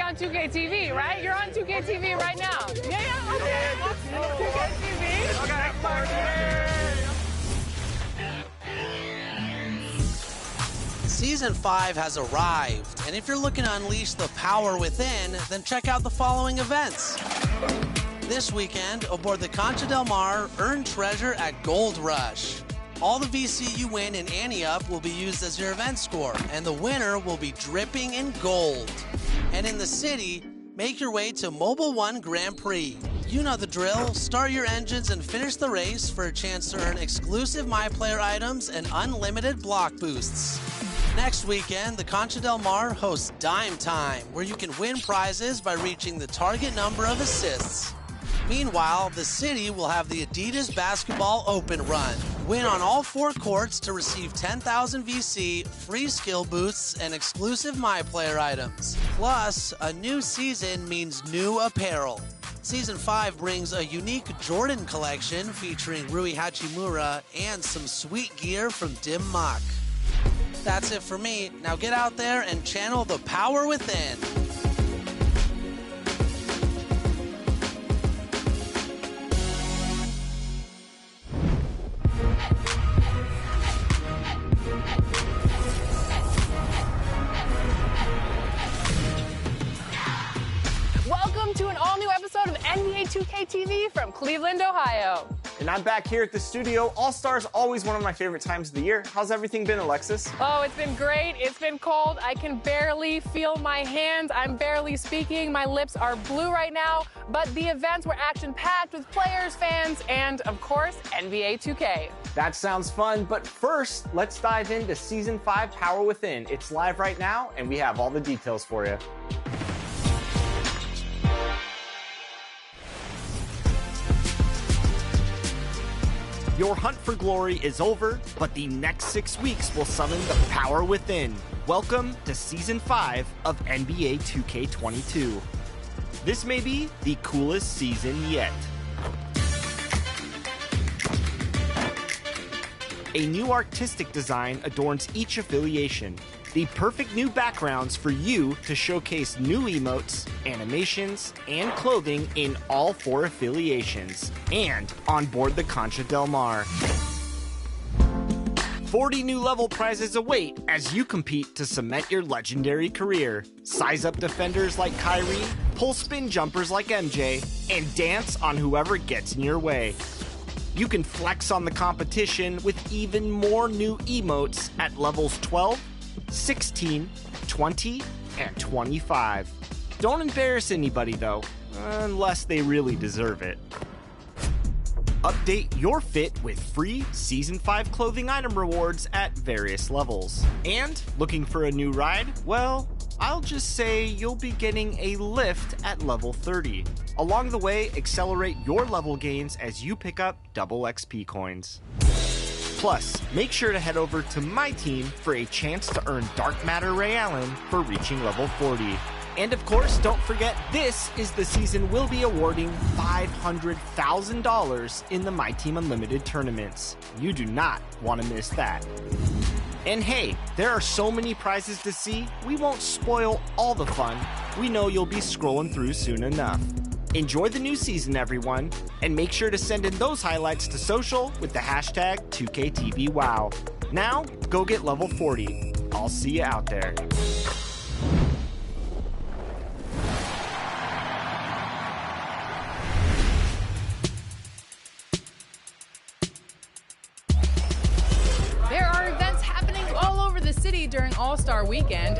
on 2K TV, right? You're on 2K TV right now. Yeah, okay. 2K TV. Season 5 has arrived, and if you're looking to unleash the power within, then check out the following events. This weekend, aboard the Concha Del Mar, earn treasure at Gold Rush. All the VC you win in Ante Up will be used as your event score, and the winner will be dripping in gold. And in the city, make your way to Mobile One Grand Prix. You know the drill. Start your engines and finish the race for a chance to earn exclusive MyPlayer items and unlimited block boosts. Next weekend, the Concha Del Mar hosts Dime Time, where you can win prizes by reaching the target number of assists. Meanwhile, the city will have the Adidas Basketball Open Run. Win on all 4 courts to receive 10,000 VC, free skill boosts, and exclusive MyPlayer items. Plus, a new season means new apparel. Season 5 brings a unique Jordan collection featuring Rui Hachimura and some sweet gear from Dim Mak. That's it for me. Now get out there and channel the power within. Welcome to an all-new episode of NBA 2K TV from Cleveland, Ohio. And I'm back here at the studio. All-Star is always one of my favorite times of the year. How's everything been, Alexis? Oh, it's been great. It's been cold. I can barely feel my hands. I'm barely speaking. My lips are blue right now. But the events were action-packed with players, fans, and, of course, NBA 2K. That sounds fun, but first, let's dive into Season 5 Power Within. It's live right now, and we have all the details for you. Your hunt for glory is over, but the next 6 weeks will summon the power within. Welcome to Season 5 of NBA 2K22. This may be the coolest season yet. A new artistic design adorns each affiliation. The perfect new backgrounds for you to showcase new emotes, animations, and clothing in all 4 affiliations, and on board the Concha Del Mar. 40 new level prizes await as you compete to cement your legendary career. Size up defenders like Kyrie, pull spin jumpers like MJ, and dance on whoever gets in your way. You can flex on the competition with even more new emotes at levels 12, 16, 20, and 25. Don't embarrass anybody though, unless they really deserve it. Update your fit with free Season 5 clothing item rewards at various levels. And looking for a new ride? Well, I'll just say you'll be getting a lift at level 30. Along the way, accelerate your level gains as you pick up double XP coins. Plus, make sure to head over to my team for a chance to earn Dark Matter Ray Allen for reaching level 40. And of course, don't forget, this is the season we'll be awarding $500,000 in the My Team Unlimited tournaments. You do not want to miss that. And hey, there are so many prizes to see, we won't spoil all the fun. We know you'll be scrolling through soon enough. Enjoy the new season, everyone, and make sure to send in those highlights to social with the hashtag 2KTVWow. Now, go get level 40. I'll see you out there. There are events happening all over the city during All-Star Weekend.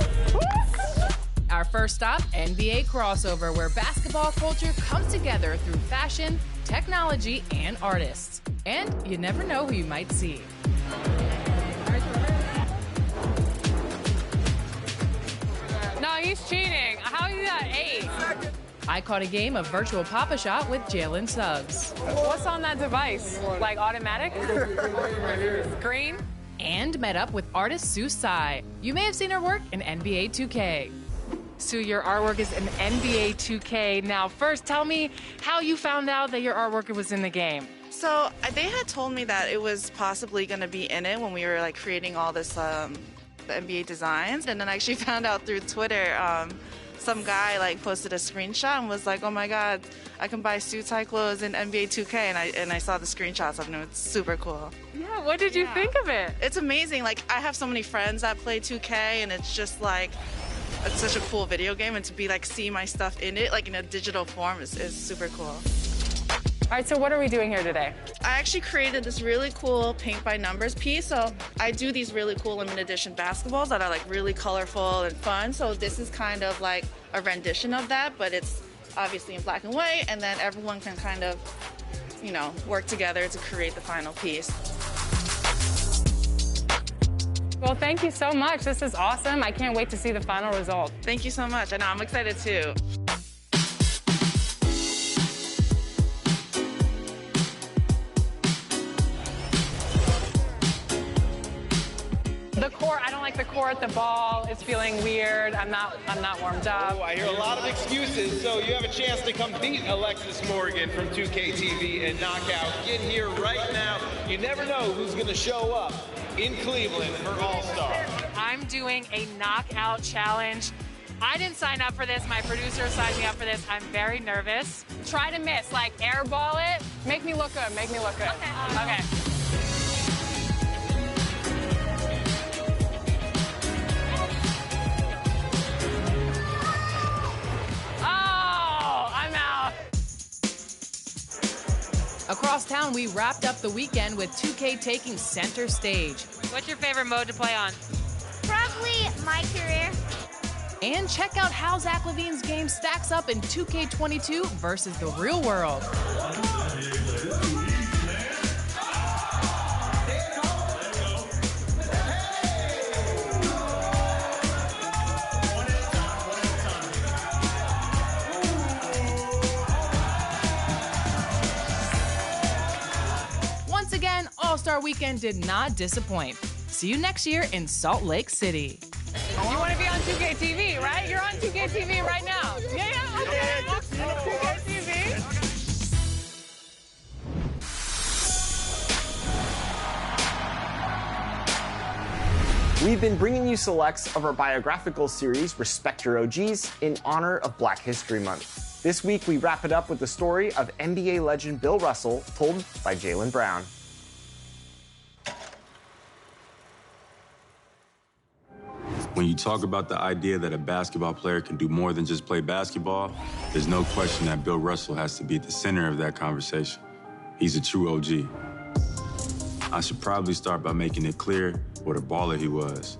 Our first stop, NBA Crossover, where basketball culture comes together through fashion, technology, and artists. And you never know who you might see. No, he's cheating. How is that 8? I caught a game of virtual Pop-A-Shot with Jalen Suggs. What's on that device? Like automatic? Green? And met up with artist Sue Tsai. You may have seen her work in NBA 2K. Sue, your artwork is in NBA 2K. Now, first, tell me how you found out that your artwork was in the game. So they had told me that it was possibly going to be in it when we were like creating all this the NBA designs, and then I actually found out through Twitter some guy like posted a screenshot and was like, "Oh my God, I can buy suit tie clothes in NBA 2K," and I saw the screenshots of them. It's super cool. Yeah, what did you think of it? It's amazing. Like, I have so many friends that play 2K, and it's just like, it's such a cool video game, and to be like, see my stuff in it, like in a digital form is super cool. All right, so what are we doing here today? I actually created this really cool paint by numbers piece. So I do these really cool limited edition basketballs that are like really colorful and fun. So this is kind of like a rendition of that, but it's obviously in black and white, and then everyone can kind of, you know, work together to create the final piece. Well, thank you so much. This is awesome. I can't wait to see the final result. Thank you so much. I know, I'm excited too. The court, I don't like the court. The ball is feeling weird. I'm not warmed up. Oh, I hear a lot of excuses, so you have a chance to come beat Alexis Morgan from 2K TV and Knockout. Get here right now. You never know who's going to show up in Cleveland for All-Star. I'm doing a knockout challenge. I didn't sign up for this. My producer signed me up for this. I'm very nervous. Try to miss, like airball it. Make me look good. Make me look good. Okay. Across town, we wrapped up the weekend with 2K taking center stage. What's your favorite mode to play on? Probably my career. And check out how Zach LaVine's game stacks up in 2K22 versus the real world. Once again, All-Star Weekend did not disappoint. See you next year in Salt Lake City. You want to be on 2K TV, right? You're on 2K TV right now. Yeah, okay. 2K TV. We've been bringing you selects of our biographical series, Respect Your OGs, in honor of Black History Month. This week, we wrap it up with the story of NBA legend Bill Russell, told by Jaylen Brown. When you talk about the idea that a basketball player can do more than just play basketball, there's no question that Bill Russell has to be at the center of that conversation. He's a true OG. I should probably start by making it clear what a baller he was.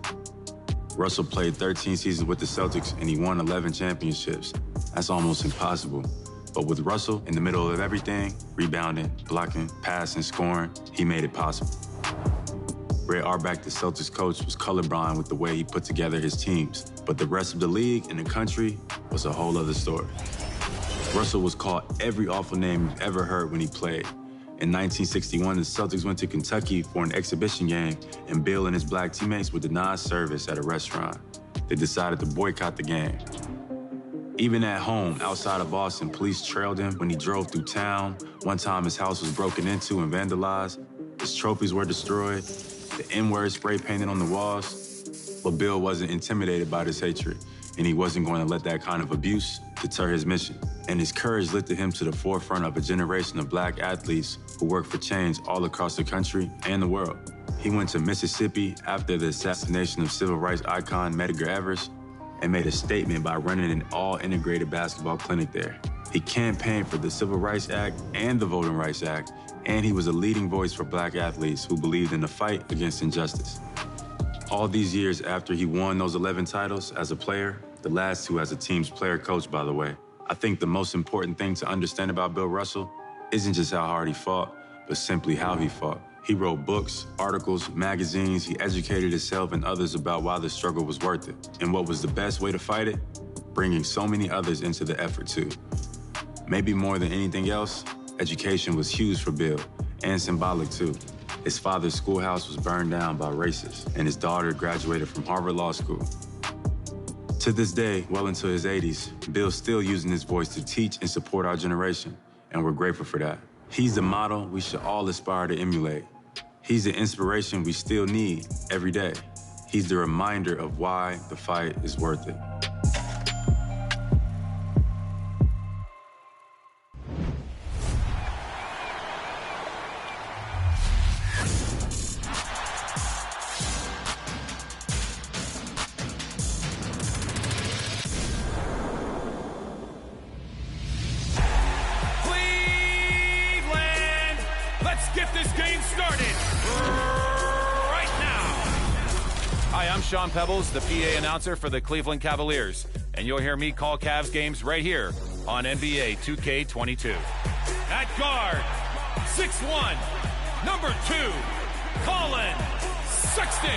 Russell played 13 seasons with the Celtics and he won 11 championships. That's almost impossible. But with Russell in the middle of everything, rebounding, blocking, passing, scoring, he made it possible. Ray Auerbach, the Celtics coach, was colorblind with the way he put together his teams. But the rest of the league and the country was a whole other story. Russell was called every awful name you've ever heard when he played. In 1961, the Celtics went to Kentucky for an exhibition game, and Bill and his black teammates were denied service at a restaurant. They decided to boycott the game. Even at home, outside of Boston, police trailed him when he drove through town. One time, his house was broken into and vandalized. His trophies were destroyed. The N-word spray painted on the walls. But Bill wasn't intimidated by this hatred, and he wasn't going to let that kind of abuse deter his mission. And his courage lifted him to the forefront of a generation of black athletes who worked for change all across the country and the world. He went to Mississippi after the assassination of civil rights icon Medgar Evers and made a statement by running an all-integrated basketball clinic there. He campaigned for the Civil Rights Act and the Voting Rights Act, and he was a leading voice for black athletes who believed in the fight against injustice. All these years after he won those 11 titles as a player, the last two as a team's player coach, by the way, I think the most important thing to understand about Bill Russell isn't just how hard he fought, but simply how he fought. He wrote books, articles, magazines. He educated himself and others about why the struggle was worth it. And what was the best way to fight it? Bringing so many others into the effort, too. Maybe more than anything else, education was huge for Bill, and symbolic, too. His father's schoolhouse was burned down by racists, and his daughter graduated from Harvard Law School. To this day, well into his 80s, Bill's still using his voice to teach and support our generation, and we're grateful for that. He's the model we should all aspire to emulate. He's the inspiration we still need every day. He's the reminder of why the fight is worth it. get this game started right now. Hi, I'm Sean Pebbles, the PA announcer for the Cleveland Cavaliers, and you'll hear me call Cavs games right here on NBA 2K22. At guard, 6'1", number 2, Colin Sexton.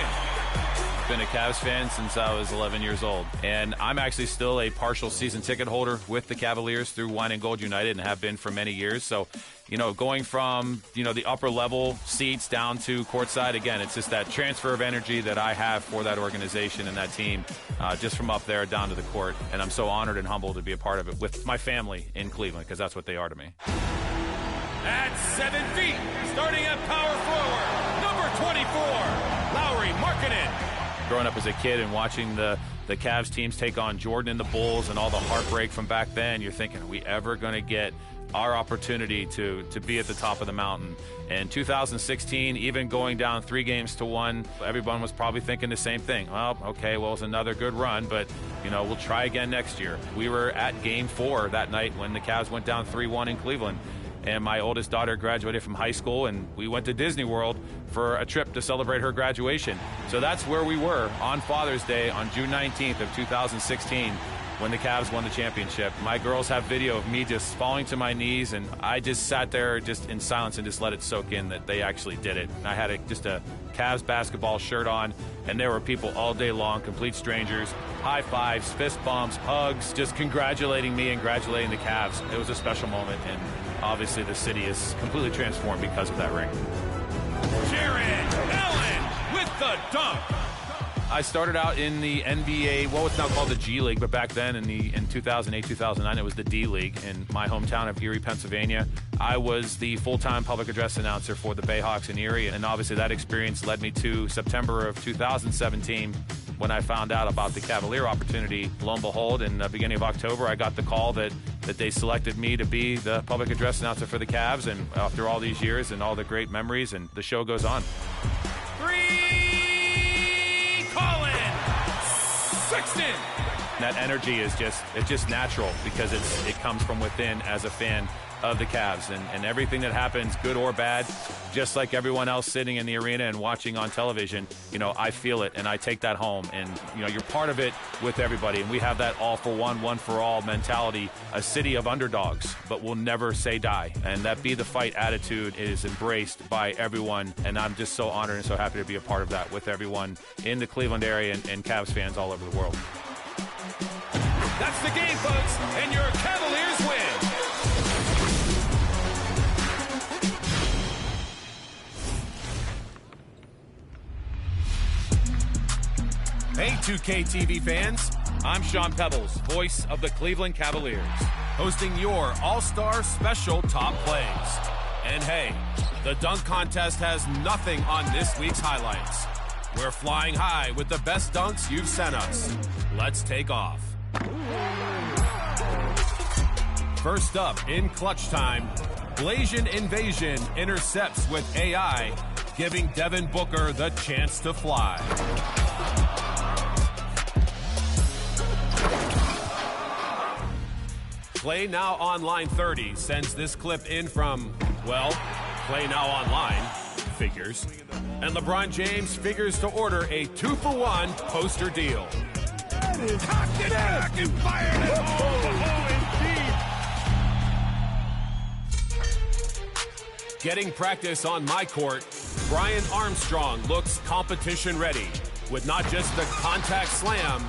Been a Cavs fan since I was 11 years old, and I'm actually still a partial season ticket holder with the Cavaliers through Wine and Gold United and have been for many years. So, going from, the upper level seats down to courtside, again, it's just that transfer of energy that I have for that organization and that team, just from up there down to the court. And I'm so honored and humbled to be a part of it with my family in Cleveland, because that's what they are to me. At 7 feet, starting at power forward, number 24, Lauri Markkanen. Growing up as a kid and watching the Cavs teams take on Jordan and the Bulls and all the heartbreak from back then, you're thinking, are we ever going to get our opportunity to be at the top of the mountain? In 2016, even going down 3-1, everyone was probably thinking the same thing. Well, okay, well, it's another good run, but, we'll try again next year. We were at Game 4 that night when the Cavs went down 3-1 in Cleveland. And my oldest daughter graduated from high school, and we went to Disney World for a trip to celebrate her graduation. So that's where we were on Father's Day on June 19th of 2016 when the Cavs won the championship. My girls have video of me just falling to my knees, and I just sat there just in silence and just let it soak in that they actually did it. I had just a Cavs basketball shirt on, and there were people all day long, complete strangers, high fives, fist bumps, hugs, just congratulating me and congratulating the Cavs. It was a special moment, and obviously the city is completely transformed because of that ring. Jared Allen with the dunk. I started out in the NBA, what's now called the G League, but back then in 2008, 2009, it was the D League in my hometown of Erie, Pennsylvania. I was the full-time public address announcer for the Bayhawks in Erie, and obviously that experience led me to September of 2017 when I found out about the Cavalier opportunity. Lo and behold, in the beginning of October, I got the call that they selected me to be the public address announcer for the Cavs, and after all these years and all the great memories, and the show goes on. Colin Sexton. That energy is just natural because it comes from within as a fan of the Cavs, and everything that happens, good or bad, just like everyone else sitting in the arena and watching on television, I feel it and I take that home, and you're part of it with everybody, and we have that all for one, one for all mentality, a city of underdogs, but we'll never say die, and that be the fight attitude is embraced by everyone, and I'm just so honored and so happy to be a part of that with everyone in the Cleveland area and Cavs fans all over the world. That's the game, folks, and your Cavaliers win. Hey, 2K TV fans, I'm Sean Pebbles, voice of the Cleveland Cavaliers, hosting your All-Star Special Top Plays. And hey, the dunk contest has nothing on this week's highlights. We're flying high with the best dunks you've sent us. Let's take off. First up in clutch time, Blasian Invasion intercepts with AI, giving Devin Booker the chance to fly. Play Now Online 30 sends this clip in from, Play Now Online figures. And LeBron James figures to order a 2-for-1 poster deal. Cocked it back and fired it home. Getting practice on my court, Brian Armstrong looks competition ready with not just the contact slam,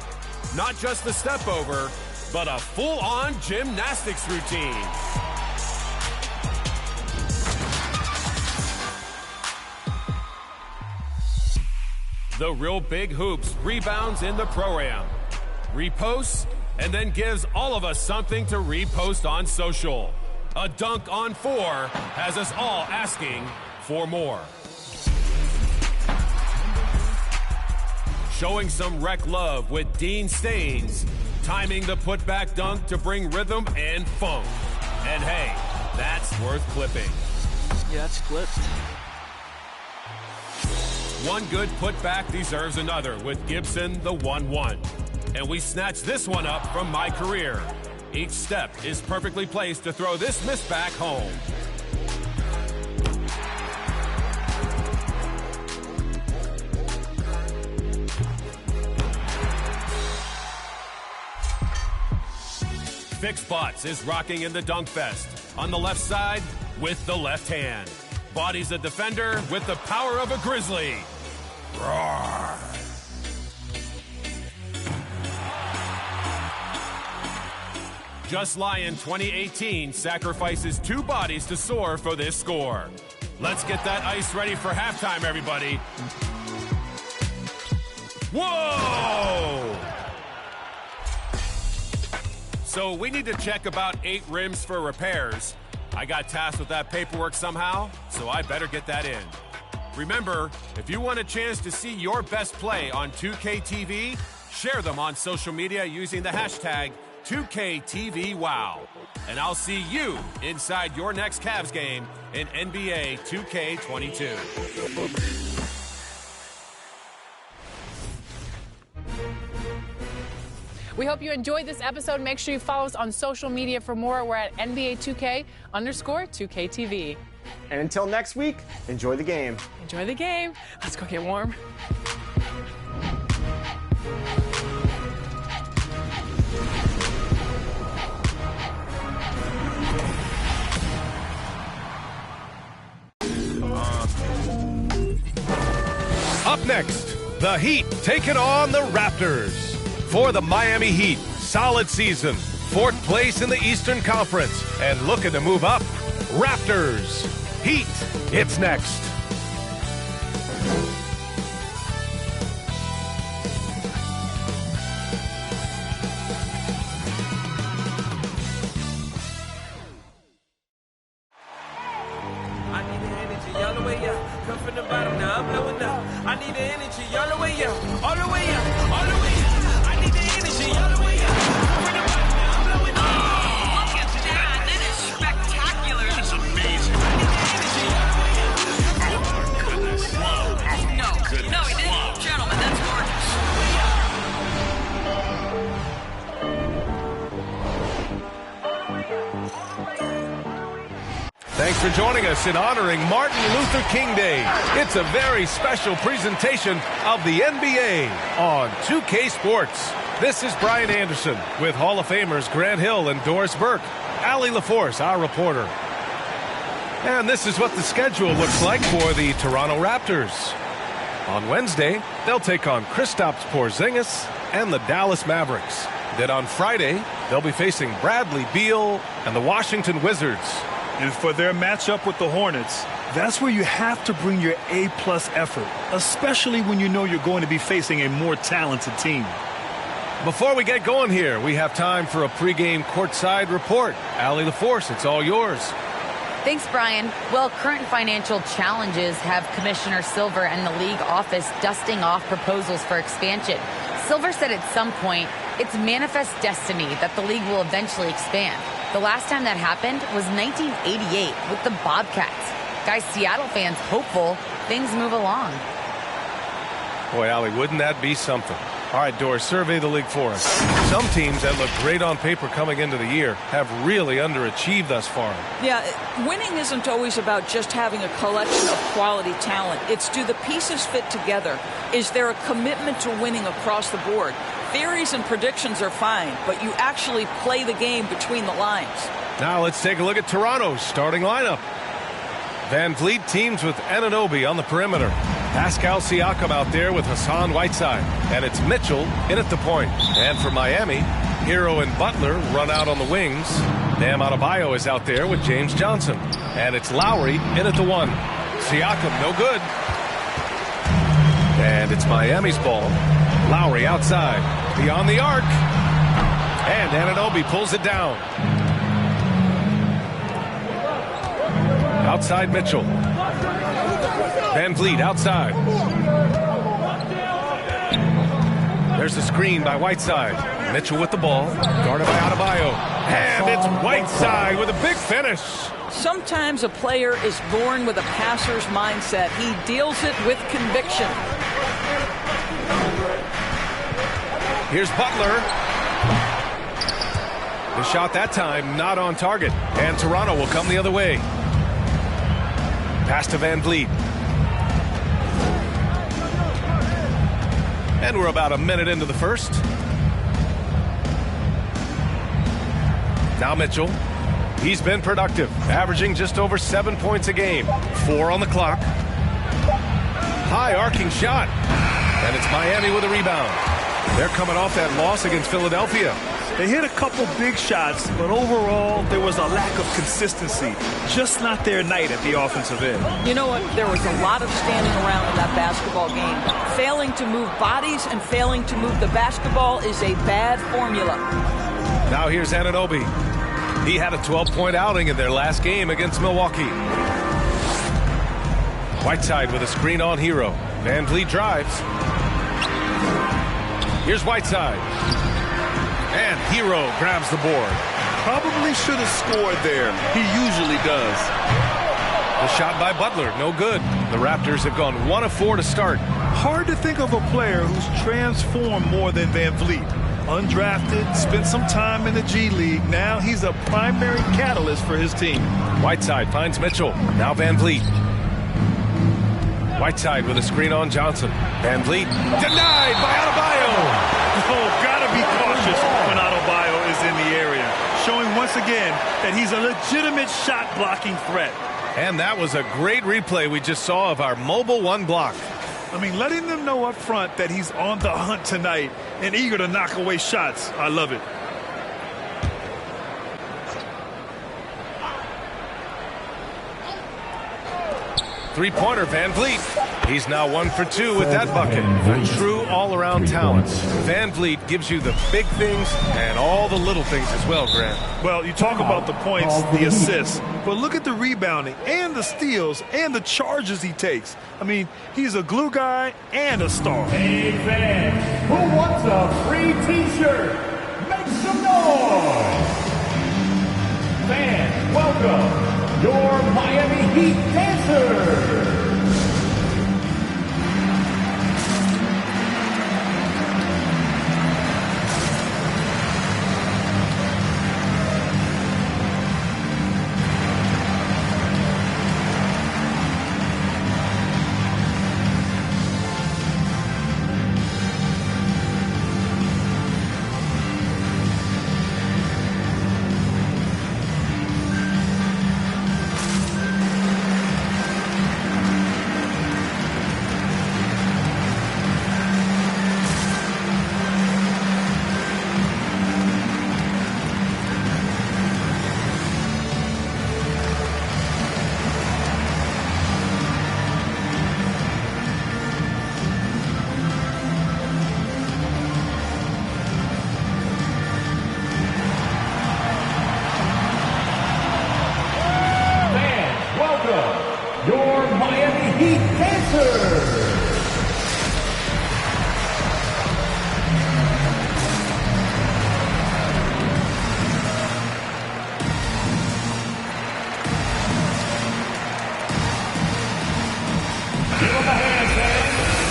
not just the step over, but a full-on gymnastics routine. The Real Big Hoops rebounds in the pro-am, reposts, and then gives all of us something to repost on social. A dunk on 4 has us all asking for more. Showing some rec love with Dean Staines, timing the putback dunk to bring rhythm and funk. And hey, that's worth clipping. Yeah, it's clipped. One good putback deserves another with Gibson the 1-1. And we snatch this one up from my career. Each step is perfectly placed to throw this miss back home. Vic Spots is rocking in the dunk fest. On the left side, with the left hand. Bodies a defender with the power of a grizzly. Roar. Just Lion 2018 sacrifices 2 bodies to soar for this score. Let's get that ice ready for halftime, everybody. Whoa! So we need to check about 8 rims for repairs. I got tasked with that paperwork somehow, so I better get that in. Remember, if you want a chance to see your best play on 2K TV, share them on social media using the hashtag 2KTVWow. And I'll see you inside your next Cavs game in NBA 2K22. We hope you enjoyed this episode. Make sure you follow us on social media for more. We're at NBA2K_2KTV. And until next week, enjoy the game. Enjoy the game. Let's go get warm. Up next, the Heat taking on the Raptors. For the Miami Heat, solid season, 4th place in the Eastern Conference, and looking to move up, Raptors. Heat, it's next. I need the energy all the way up. Come from the bottom, now I'm blowing up. I need the energy all the way up, all the way up, all the way up. I need the energy all the way up. Come from the bottom, now I'm blowing up. Oh, look at that. That is spectacular. That's amazing. I need the energy all the way up. Oh, my goodness. Whoa. No, no, he didn't. Gentlemen, that's gorgeous. Thanks for joining us in honoring Martin Luther King Day. It's a very special presentation of the NBA on 2K Sports. This is Brian Anderson with Hall of Famers Grant Hill and Doris Burke. Allie LaForce, our reporter. And this is what the schedule looks like for the Toronto Raptors. On Wednesday, they'll take on Kristaps Porzingis and the Dallas Mavericks. Then on Friday, they'll be facing Bradley Beal and the Washington Wizards. And for their matchup with the Hornets, that's where you have to bring your A-plus effort, especially when you know you're going to be facing a more talented team. Before we get going here, we have time for a pregame courtside report. Allie LaForce, it's all yours. Thanks, Brian. Well, current financial challenges have Commissioner Silver and the league office dusting off proposals for expansion. Silver said at some point, it's manifest destiny that the league will eventually expand. The last time that happened was 1988 with the Bobcats. Guys, Seattle fans hopeful things move along. Boy, Allie, wouldn't that be something? All right, Doris, survey the league for us. Some teams that look great on paper coming into the year have really underachieved thus far. Yeah, winning isn't always about just having a collection of quality talent. It's do the pieces fit together? Is there a commitment to winning across the board? Theories and predictions are fine, but you actually play the game between the lines. Now let's take a look at Toronto's starting lineup. Van Vliet teams with Anunoby on the perimeter. Pascal Siakam out there with Hassan Whiteside. And it's Mitchell in at the point. And for Miami, Hero and Butler run out on the wings. Bam Adebayo is out there with James Johnson. And it's Lowry in at the 1. Siakam no good. And it's Miami's ball. Lowry outside. Beyond the arc. And Anunoby pulls it down. Outside Mitchell. Van Vliet outside. There's the screen by Whiteside. Mitchell with the ball. Guarded by Adebayo. And it's Whiteside with a big finish. Sometimes a player is born with a passer's mindset. He deals it with conviction. Here's Butler. The shot that time not on target. And Toronto will come the other way. Pass to Van Vliet. And we're about a minute into the first. Now Mitchell. He's been productive, averaging just over 7 points a game. 4 on the clock. High arcing shot. And it's Miami with a rebound. They're coming off that loss against Philadelphia. They hit a couple big shots, but overall, there was a lack of consistency. Just not their night at the offensive end. You know what? There was a lot of standing around in that basketball game. Failing to move bodies and failing to move the basketball is a bad formula. Now here's Anunoby. He had a 12-point outing in their last game against Milwaukee. Whiteside with a screen on Hero. Van Vliet drives. Here's Whiteside. And Hero grabs the board. Probably should have scored there. He usually does. The shot by Butler, no good. The Raptors have gone 1 of 4 to start. Hard to think of a player who's transformed more than Van Vliet. Undrafted, spent some time in the G League. Now he's a primary catalyst for his team. Whiteside finds Mitchell. Now Van Vliet. Whiteside with a screen on Johnson. Van Vliet denied by Adebayo. Oh, gotta be cautious when Adebayo is in the area. Showing once again that he's a legitimate shot blocking threat. And that was a great replay we just saw of our mobile one block. I mean, letting them know up front that he's on the hunt tonight and eager to knock away shots. I love it. Three-pointer, Van Vliet. He's now 1 for 2 with that bucket. A true all-around talent. Van Vliet gives you the big things and all the little things as well, Grant. Well, you talk about the points, the assists, but look at the rebounding and the steals and the charges he takes. I mean, he's a glue guy and a star. Hey, fans, who wants a free T-shirt? Make some noise! Fans, welcome your Miami Heat dancers!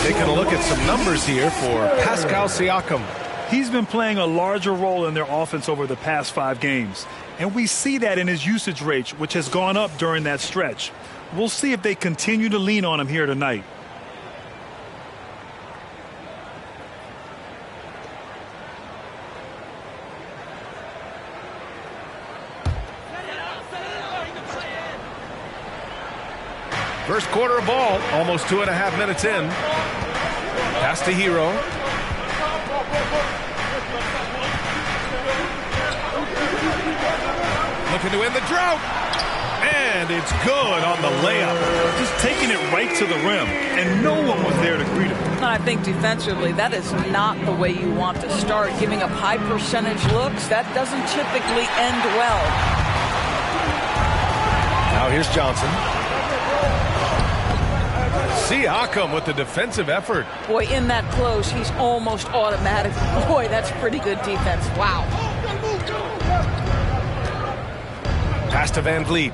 Taking a look at some numbers here for Pascal Siakam. He's been playing a larger role in their offense over the past 5 games. And we see that in his usage rate, which has gone up during that stretch. We'll see if they continue to lean on him here tonight. First quarter of ball, almost 2.5 minutes in. Pass to Hero. Looking to win the drought. And it's good on the layup. Just taking it right to the rim, and no one was there to greet him. And I think defensively, that is not the way you want to start. Giving up high percentage looks, that doesn't typically end well. Now here's Johnson. Siakam with the defensive effort. Boy, in that close, he's almost automatic. Boy, that's pretty good defense. Wow. Pass to Van Vliet.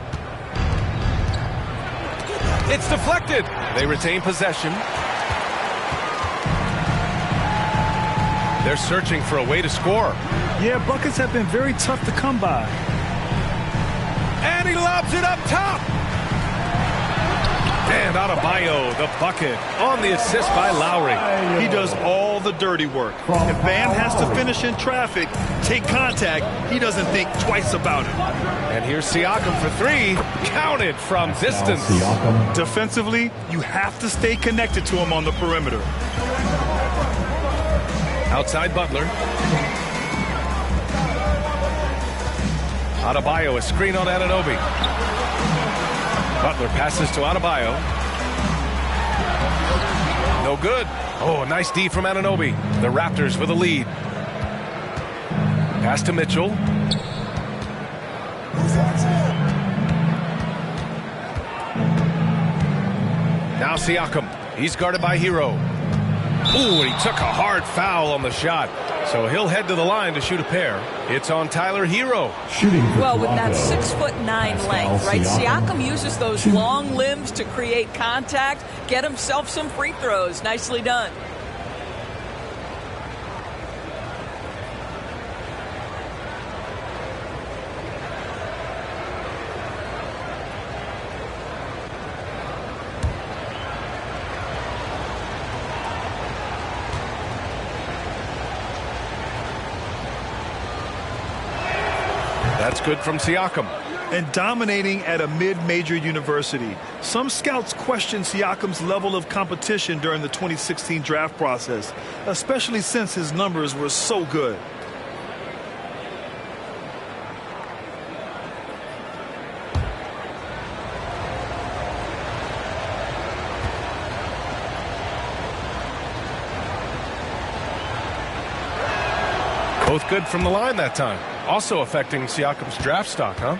It's deflected. They retain possession. They're searching for a way to score. Yeah, buckets have been very tough to come by. And he lobs it up top. And Adebayo, the bucket, on the assist by Lowry. He does all the dirty work. If Bam has to finish in traffic, take contact, he doesn't think twice about it. And here's Siakam for three. Counted from distance. Defensively, you have to stay connected to him on the perimeter. Outside Butler. Adebayo, a screen on Anunoby. Butler passes to Adebayo. No good. Oh, a nice D from Anunoby. The Raptors with a lead. Pass to Mitchell. Now Siakam. He's guarded by Hero. Ooh, and he took a hard foul on the shot. So he'll head to the line to shoot a pair. It's on Tyler Hero. Well, with that 6'9" length, right? Siakam uses those long limbs to create contact, get himself some free throws. Nicely done. That's good from Siakam. And dominating at a mid-major university. Some scouts question Siakam's level of competition during the 2016 draft process, especially since his numbers were so good. Both good from the line that time. Also affecting Siakam's draft stock, huh?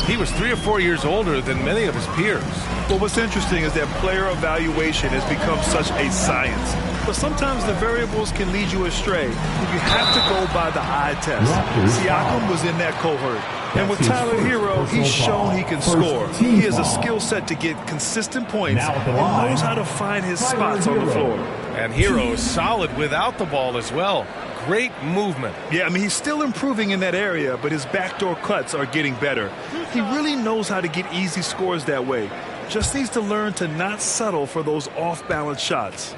He was 3 or 4 years older than many of his peers. Well, what's interesting is that player evaluation has become such a science. But sometimes the variables can lead you astray. You have to go by the eye test. Siakam was in that cohort. And with Tyler Hero, he's shown he can score. He has a skill set to get consistent points and knows how to find his spots on the floor. And Hero is solid without the ball as well. Great movement. Yeah, I mean, he's still improving in that area, but his backdoor cuts are getting better. He really knows how to get easy scores that way. Just needs to learn to not settle for those off-balance shots.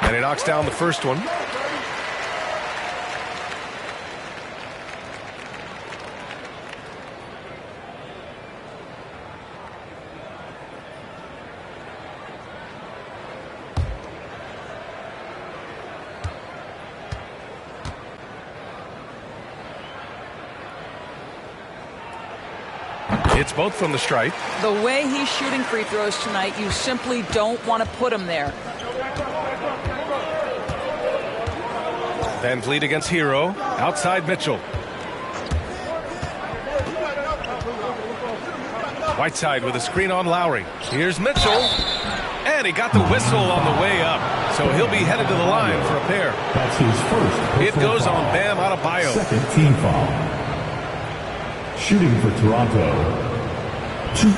And he knocks down the first one. It's both from the stripe. The way he's shooting free throws tonight, you simply don't want to put him there. Van Vliet against Hero. Outside Mitchell. Whiteside with a screen on Lowry. Here's Mitchell. And he got the whistle on the way up. So he'll be headed to the line for a pair. That's his first. It goes on Bam Adebayo. Second team foul. Shooting for Toronto. 2.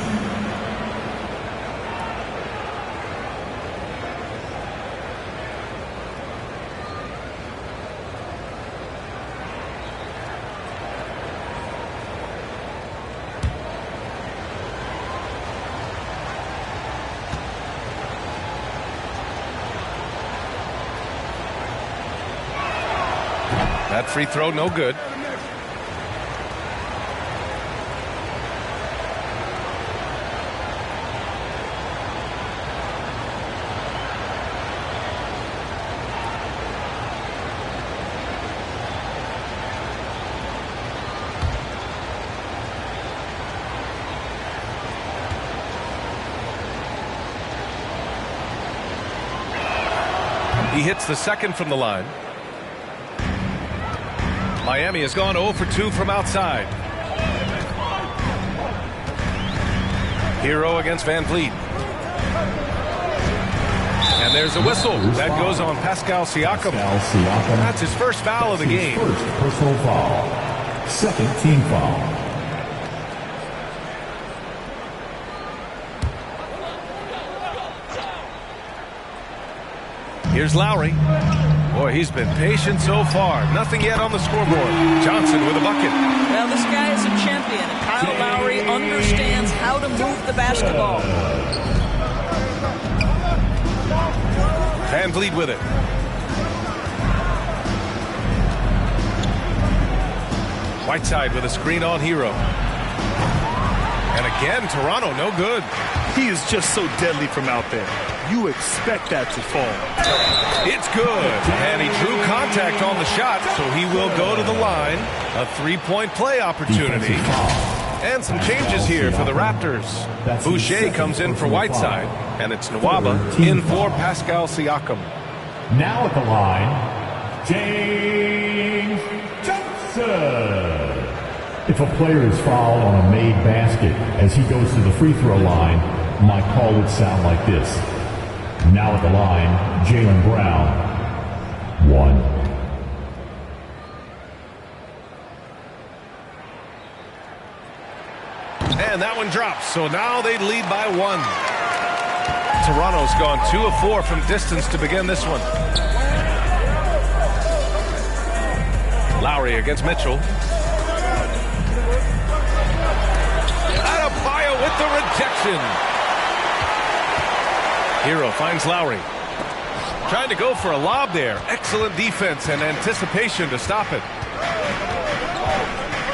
That free throw, no good. He hits the second from the line. Miami has gone 0 for 2 from outside. Hero against Van Vliet. And there's a whistle. That goes on Pascal Siakam. That's his first foul of the game. First personal foul. Second team foul. Here's Lowry. Boy, he's been patient so far. Nothing yet on the scoreboard. Johnson with a bucket. Well, this guy is a champion, and Kyle Lowry understands how to move the basketball. Van Vliet with it. Whiteside with a screen on Hero. And again, Toronto, no good. He is just so deadly from out there. You expect that to fall. It's good. And he drew contact on the shot, so he will go to the line. A three-point play opportunity. And some changes here for the Raptors. Boucher comes in for Whiteside, and it's Nwaba in for Pascal Siakam. Now at the line, James Johnson. If a player is fouled on a made basket as he goes to the free throw line, my call would sound like this. Now at the line, Jaylen Brown, 1. And that one drops, so now they lead by 1. Toronto's gone 2 of 4 from distance to begin this one. Lowry against Mitchell. Adebayo with the rejection. Hero finds Lowry. Trying to go for a lob there. Excellent defense and anticipation to stop it.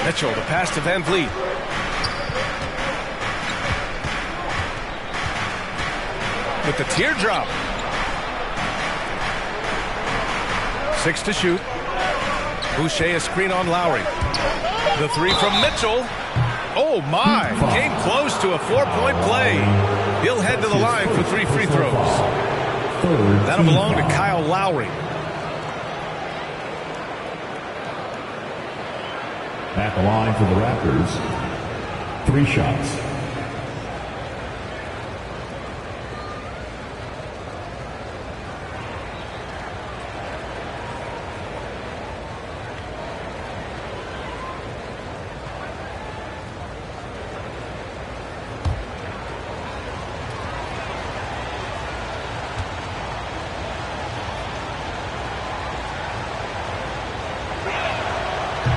Mitchell, the pass to Van Vliet. With the teardrop. 6 to shoot. Boucher a screen on Lowry. The 3 from Mitchell. Oh my, came close to a 4-point play. He'll head to the line for 3 free throws. That'll belong to Kyle Lowry. At the line for the Raptors, 3 shots.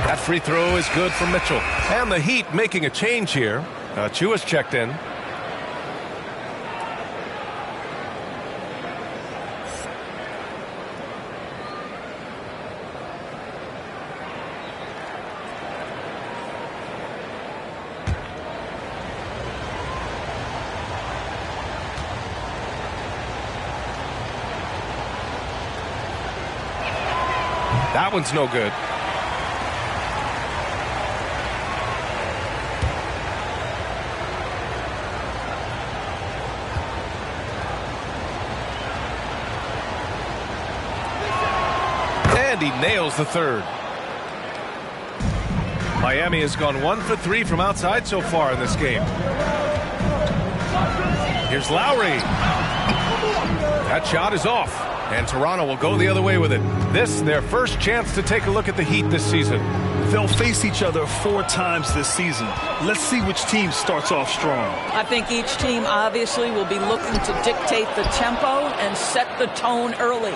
That free throw is good for Mitchell. And the Heat making a change here. Chua's checked in. That one's no good. And he nails the third. Miami has gone 1 for 3 from outside so far in this game. Here's Lowry. That shot is off. And Toronto will go the other way with it. This, their first chance to take a look at the Heat this season. They'll face each other 4 times this season. Let's see which team starts off strong. I think each team obviously will be looking to dictate the tempo and set the tone early.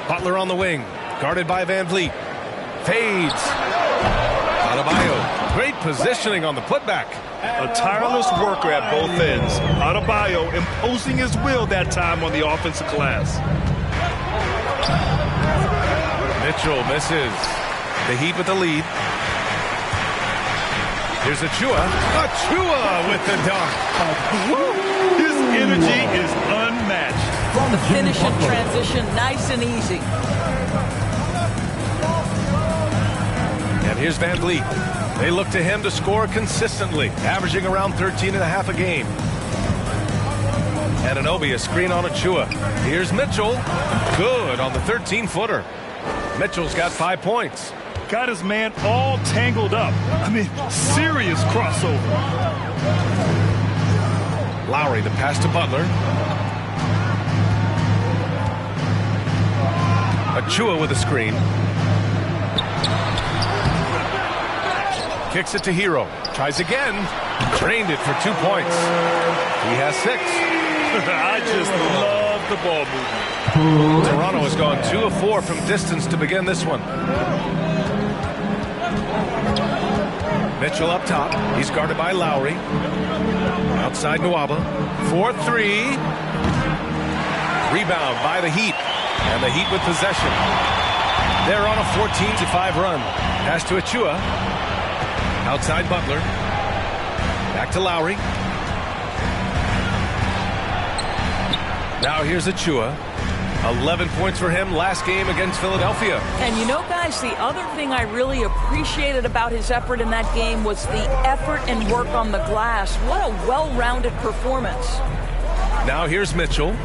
Butler on the wing, guarded by Van Vliet. Fades. Adebayo, great positioning on the putback. A tireless worker at both ends. Adebayo imposing his will that time on the offensive glass. Mitchell misses. The Heat with the lead. Here's Achua. Achua with the dunk. His energy is unmatched. The finish in transition, nice and easy. And here's Van Vliet. They look to him to score consistently, averaging around 13.5 a game. Anunoby a screen on Achua. Here's Mitchell. Good on the 13-footer. Mitchell's got 5 points. Got his man all tangled up. I mean, serious crossover. Lowry, the pass to Butler. Achua with a screen. Kicks it to Hero. Tries again. Drained it for 2 points. He has 6. I just love the ball movement. Toronto has gone 2 of 4 from distance to begin this one. Mitchell up top. He's guarded by Lowry. Outside Nwaba. 4-3. Rebound by the Heat. And the Heat with possession. They're on a 14-5 run. Pass to Achua. Outside Butler. Back to Lowry. Now here's Achua. 11 points for him last game against Philadelphia. And you know, guys, the other thing I really appreciated about his effort in that game was the effort and work on the glass. What a well-rounded performance. Now here's Mitchell.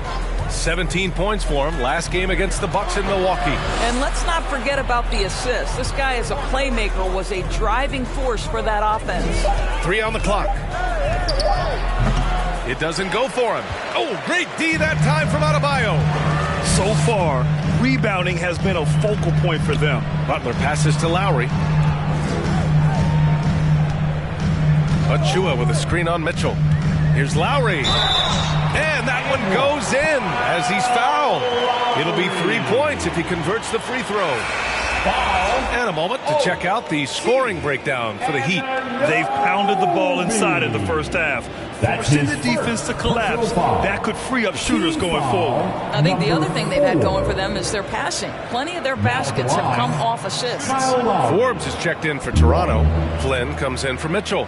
17 points for him last game against the Bucks in Milwaukee. And let's not forget about the assist. This guy as a playmaker was a driving force for that offense. 3 on the clock. It doesn't go for him. Oh, great D that time from Adebayo. So far, rebounding has been a focal point for them. Butler passes to Lowry. Achua with a screen on Mitchell. Here's Lowry. And that one goes in as he's fouled. It'll be 3 points if he converts the free throw. And a moment to check out the scoring breakdown for the Heat. They've pounded the ball inside in the first half, forcing the defense to collapse. That could free up shooters going forward. I think the other thing they've had going for them is their passing. Plenty of their baskets have come off assists. Forbes is checked in for Toronto. Flynn comes in for Mitchell.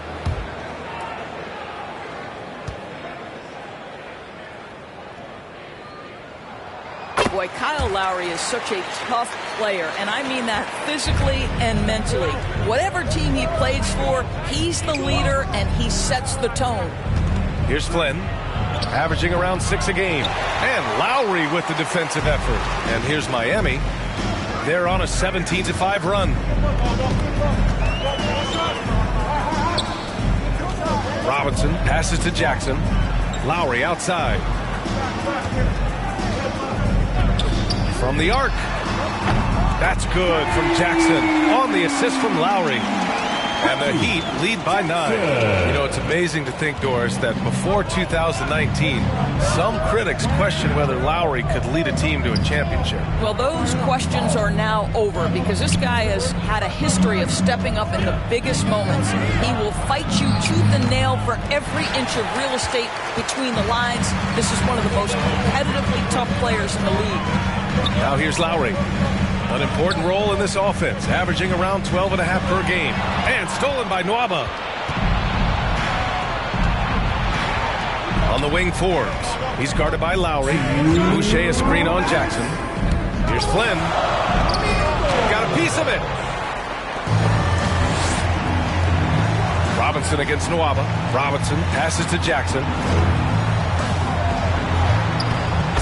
Boy, Kyle Lowry is such a tough player, and I mean that physically and mentally. Whatever team he plays for, he's the leader, and he sets the tone. Here's Flynn, averaging around 6 a game. And Lowry with the defensive effort. And here's Miami. They're on a 17-5 run. Robinson passes to Jackson. Lowry outside. From the arc. That's good from Jackson on the assist from Lowry. And the Heat lead by 9. You know, it's amazing to think, Doris, that before 2019, some critics questioned whether Lowry could lead a team to a championship. Well, those questions are now over because this guy has had a history of stepping up in the biggest moments. He will fight you tooth and nail for every inch of real estate between the lines. This is one of the most competitively tough players in the league. Now here's Lowry. An important role in this offense, averaging around 12.5 per game. And stolen by Nwaba. On the wing, Forbes. He's guarded by Lowry. Boucher a screen on Jackson. Here's Flynn. Got a piece of it. Robinson against Nwaba. Robinson passes to Jackson.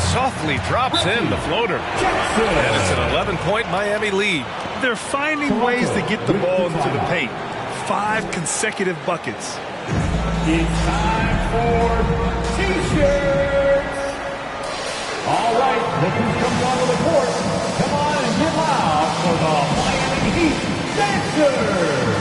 Softly drops in the floater. And it's an 11-point Miami lead. They're finding ways to get the ball into the paint. 5 consecutive buckets. It's time for T-shirts. All right, look who comes onto the court. Come on and get loud for the Miami Heat Dancers.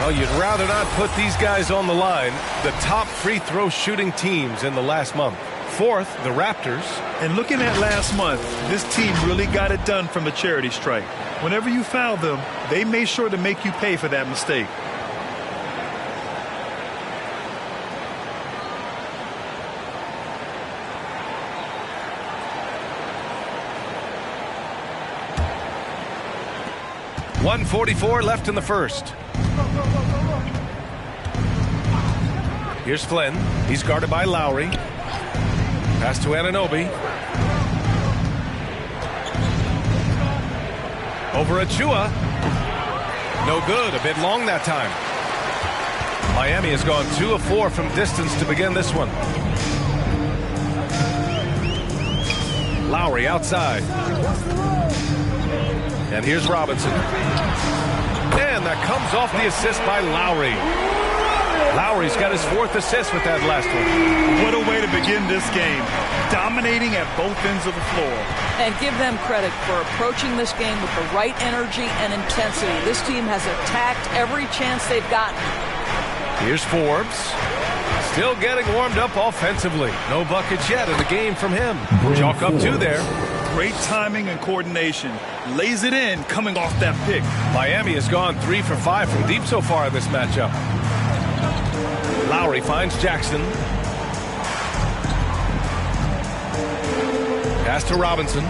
You'd rather not put these guys on the line, the top free throw shooting teams in the last month. fourth, the Raptors. And looking at last month, this team really got it done from the charity stripe. Whenever you foul them, they made sure to make you pay for that mistake. .144 left in the first. Here's Flynn. He's guarded by Lowry. Pass to Anunoby. Over Achua. No good. A bit long that time. Miami has gone 2 of 4 from distance to begin this one. Lowry outside. And here's Robinson. And that comes off the assist by Lowry. Lowry's got his 4th assist with that last one. What a way to begin this game. Dominating at both ends of the floor. And give them credit for approaching this game with the right energy and intensity. This team has attacked every chance they've gotten. Here's Forbes. Still getting warmed up offensively. No buckets yet in the game from him. Chalk up 2 there. Great timing and coordination. Lays it in coming off that pick. Miami has gone 3 for 5 from deep so far in this matchup. Lowry finds Jackson. Pass to Robinson.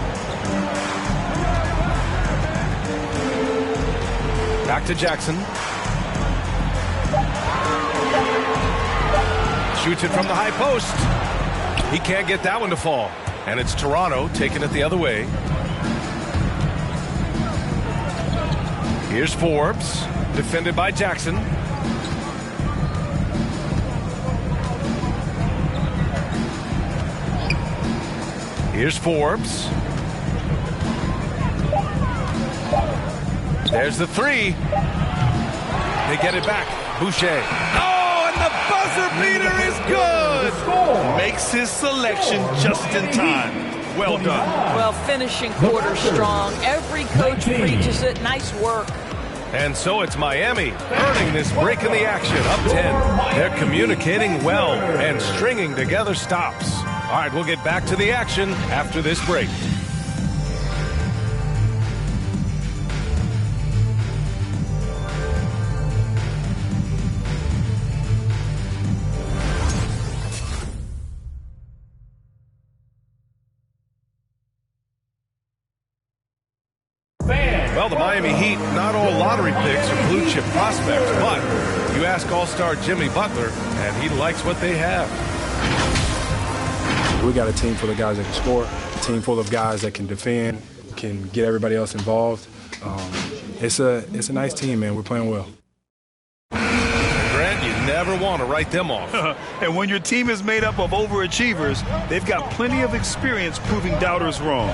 Back to Jackson. Shoots it from the high post. He can't get that one to fall. And it's Toronto taking it the other way. Here's Forbes, defended by Jackson. Here's Forbes. There's the 3. They get it back. Boucher. Oh, and the buzzer beater is good. Makes his selection just in time. Well done. Well, finishing quarter strong. Every coach preaches it. Nice work. And so it's Miami earning this break in the action, up 10. They're communicating well and stringing together stops. All right, we'll get back to the action after this break. Well, the Miami Heat, not all lottery picks or blue chip prospects, but you ask All-Star Jimmy Butler, and he likes what they have. We got a team full of guys that can score, a team full of guys that can defend, can get everybody else involved. It's a nice team, man. We're playing well. Grant, you never want to write them off. And when your team is made up of overachievers, they've got plenty of experience proving doubters wrong.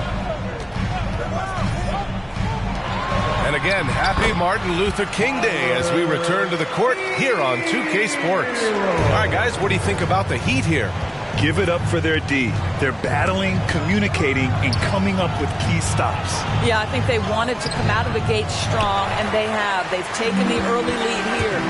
And again, happy Martin Luther King Day as we return to the court here on 2K Sports. All right, guys, what do you think about the Heat here? Give it up for their D. They're battling, communicating, and coming up with key stops. Yeah, I think they wanted to come out of the gate strong, and they have. They've taken the early lead here.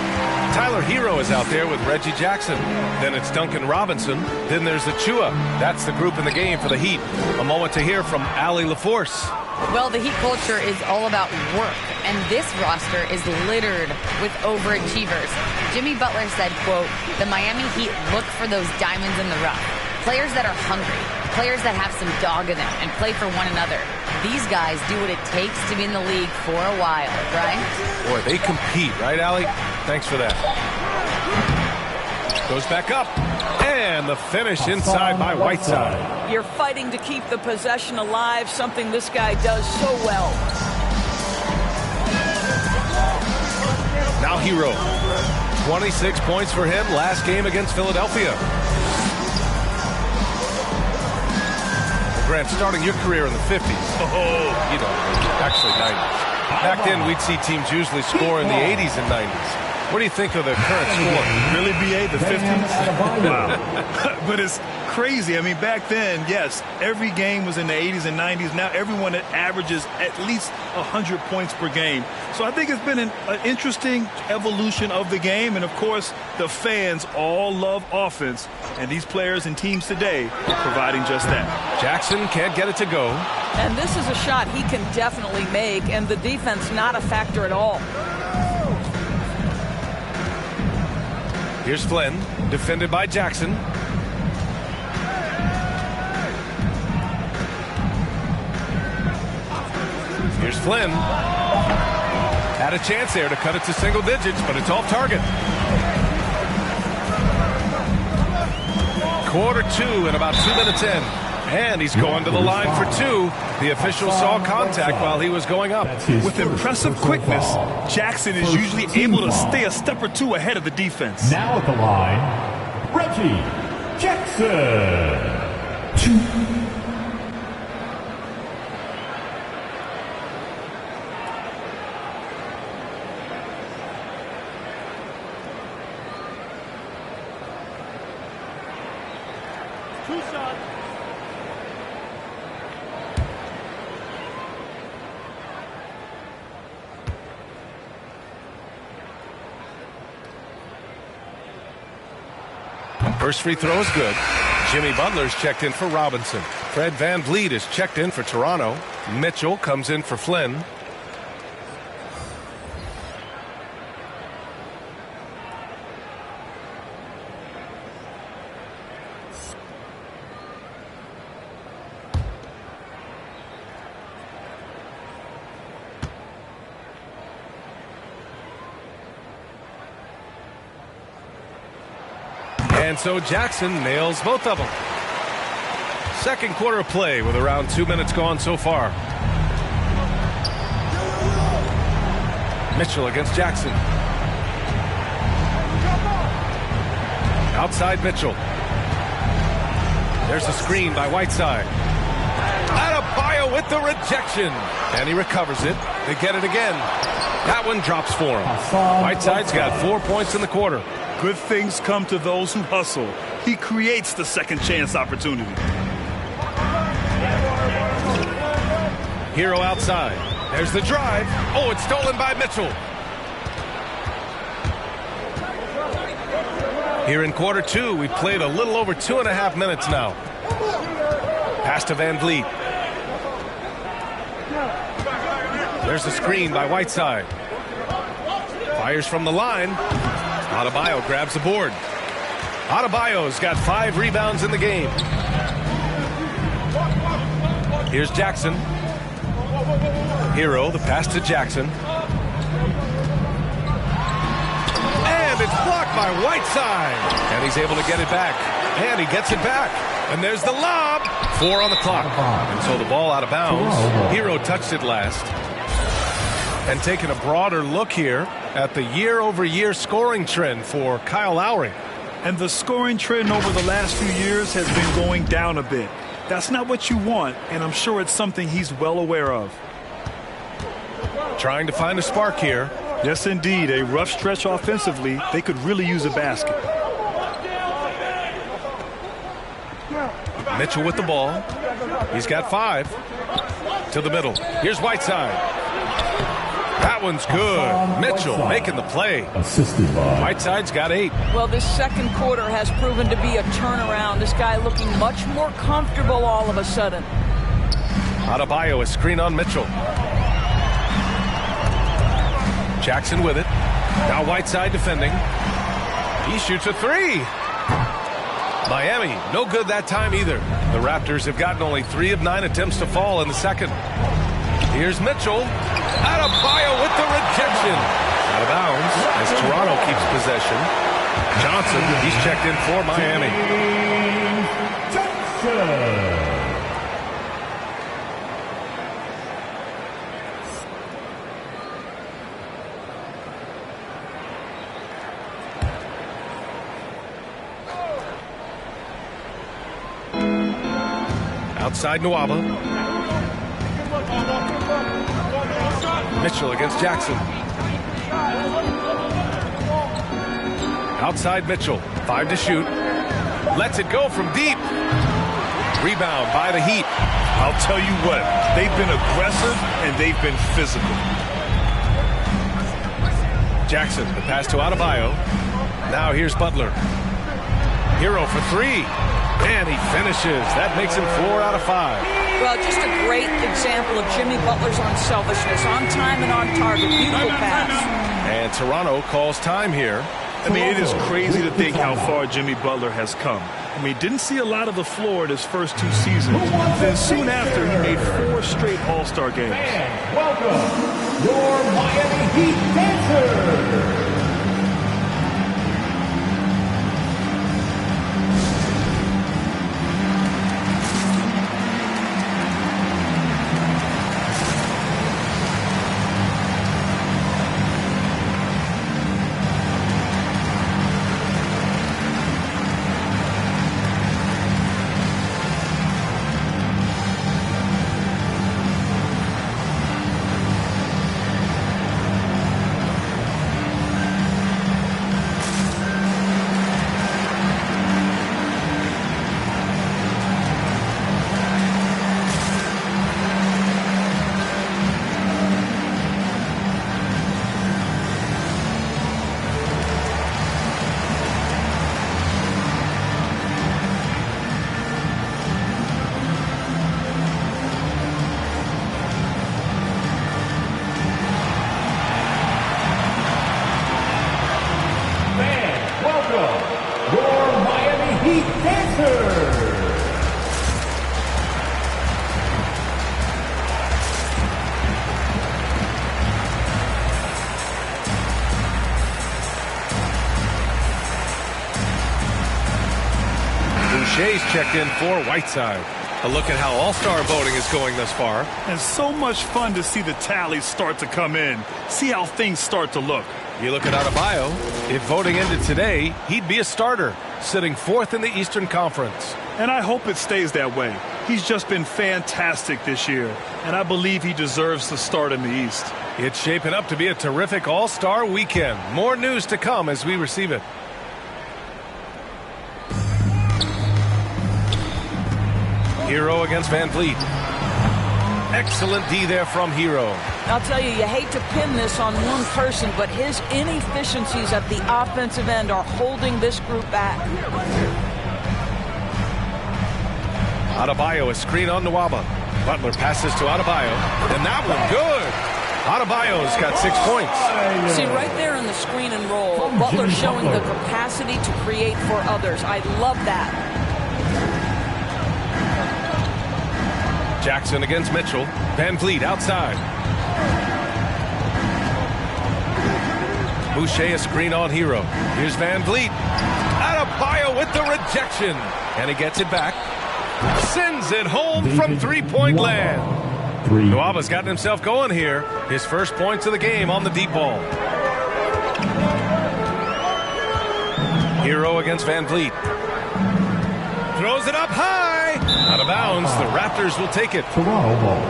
Tyler Hero is out there with Reggie Jackson. Then it's Duncan Robinson. Then there's Achua. That's the group in the game for the Heat. A moment to hear from Allie LaForce. Well, the Heat culture is all about work, and this roster is littered with overachievers. Jimmy Butler said, quote, "The Miami Heat look for those diamonds in the rough. Players that are hungry, players that have some dog in them and play for one another. These guys do what it takes to be in the league for a while," right? Boy, they compete, right, Allie? Thanks for that. Goes back up. And the finish inside by Whiteside. You're fighting to keep the possession alive, something this guy does so well. Now Hero. 26 points for him last game against Philadelphia. Grant, starting your career in the 50s. Actually 90s. Back then, we'd see teams usually score in the 80s and 90s. What do you think of the current score? Really, BA, the 50s? Wow. But it's crazy. I mean, back then, yes, every game was in the 80s and 90s. Now everyone that averages at least 100 points per game. So I think it's been an interesting evolution of the game. And, of course, the fans all love offense. And these players and teams today are providing just that. Jackson can't get it to go. And this is a shot he can definitely make, and the defense not a factor at all. Here's Flynn, defended by Jackson. Here's Flynn. Had a chance there to cut it to single digits, but it's off target. Quarter 2 and about 2 minutes in. And he's going to the line for 2. The official saw contact while he was going up. With impressive quickness, Jackson is usually able to stay a step or two ahead of the defense. Now at the line, Reggie Jackson. 2. First free throw is good. Jimmy Butler's checked in for Robinson. Fred VanVleet is checked in for Toronto. Mitchell comes in for Flynn. And so Jackson nails both of them. Second quarter of play with around 2 minutes gone so far. Mitchell against Jackson. Outside Mitchell. There's a screen by Whiteside. Adebayo with the rejection. And he recovers it. They get it again. That one drops for him. Whiteside's got 4 points in the quarter. Good things come to those who hustle. He creates the second chance opportunity. Hero outside. There's the drive. Oh, it's stolen by Mitchell. Here in quarter 2, we've played a little over 2.5 minutes now. Pass to VanVleet. There's the screen by Whiteside. Fires from the line. Adebayo grabs the board. Adebayo's got 5 rebounds in the game. Here's Jackson. Hero, the pass to Jackson. And it's blocked by Whiteside. And he's able to get it back. And he gets it back. And there's the lob. 4 on the clock. And so the ball out of bounds. Hero touched it last. And taking a broader look here at the year-over-year scoring trend for Kyle Lowry. And the scoring trend over the last few years has been going down a bit. That's not what you want, and I'm sure it's something he's well aware of. Trying to find a spark here. Yes, indeed. A rough stretch offensively. They could really use a basket. Mitchell with the ball. He's got 5. To the middle. Here's Whiteside. That one's good. Mitchell making the play. Assisted by Whiteside's got 8. Well, this second quarter has proven to be a turnaround. This guy looking much more comfortable all of a sudden. Adebayo, a screen on Mitchell. Jackson with it. Now Whiteside defending. He shoots a 3. Miami, no good that time either. The Raptors have gotten only 3 of 9 attempts to fall in the second. Here's Mitchell. Adebayo with the rejection. Out of bounds as Toronto keeps possession. Johnson, he's checked in for Miami. Outside Nwaba. Mitchell against Jackson. Outside Mitchell. 5 to shoot. Lets it go from deep. Rebound by the Heat. I'll tell you what, they've been aggressive and they've been physical. Jackson, the pass to Adebayo. Now here's Butler. Hero for three. And he finishes. That makes him 4 out of 5. Well, just a great example of Jimmy Butler's unselfishness. On time and on target. Beautiful pass. And Toronto calls time here. I mean, it is crazy to think how far Jimmy Butler has come. I mean, didn't see a lot of the floor in his first 2 seasons. Then soon after, he made 4 straight All-Star games. And welcome, your Miami Heat dancer. Boucher's checked in for Whiteside. A look at how All-Star voting is going thus far. And so much fun to see the tallies start to come in. See how things start to look. You look at Adebayo. If voting ended today, he'd be a starter, sitting 4th in the Eastern Conference. And I hope it stays that way. He's just been fantastic this year, and I believe he deserves to start in the East. It's shaping up to be a terrific All-Star weekend. More news to come as we receive it. Hero against Van Vliet. Excellent D there from Hero. I'll tell you, you hate to pin this on one person, but his inefficiencies at the offensive end are holding this group back. Adebayo, a screen on Nwaba. Butler passes to Adebayo, and that one good. Adebayo's got 6 points. See, right there in the screen and roll, Butler showing the capacity to create for others. I love that. Jackson against Mitchell. Van Vliet outside. Boucher a screen on Hero. Here's Van Vliet. Adebayo with the rejection. And he gets it back. Sends it home from three-point land. Nwaba's gotten himself going here. His first points of the game on the deep ball. Hero against Van Vliet. Throws it up high. Out of bounds. The Raptors will take it. Toronto ball.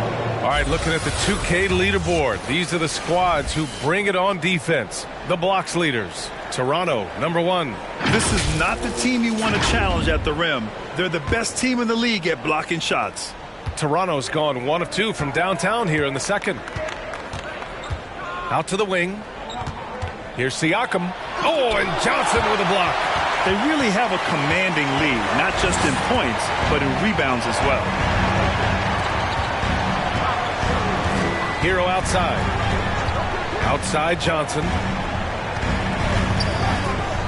All right, looking at the 2K leaderboard. These are the squads who bring it on defense. The blocks leaders. Toronto, number 1. This is not the team you want to challenge at the rim. They're the best team in the league at blocking shots. Toronto's gone 1 of 2 from downtown here in the second. Out to the wing. Here's Siakam. Oh, and Johnson with a block. They really have a commanding lead, not just in points, but in rebounds as well. Hero outside. Outside Johnson.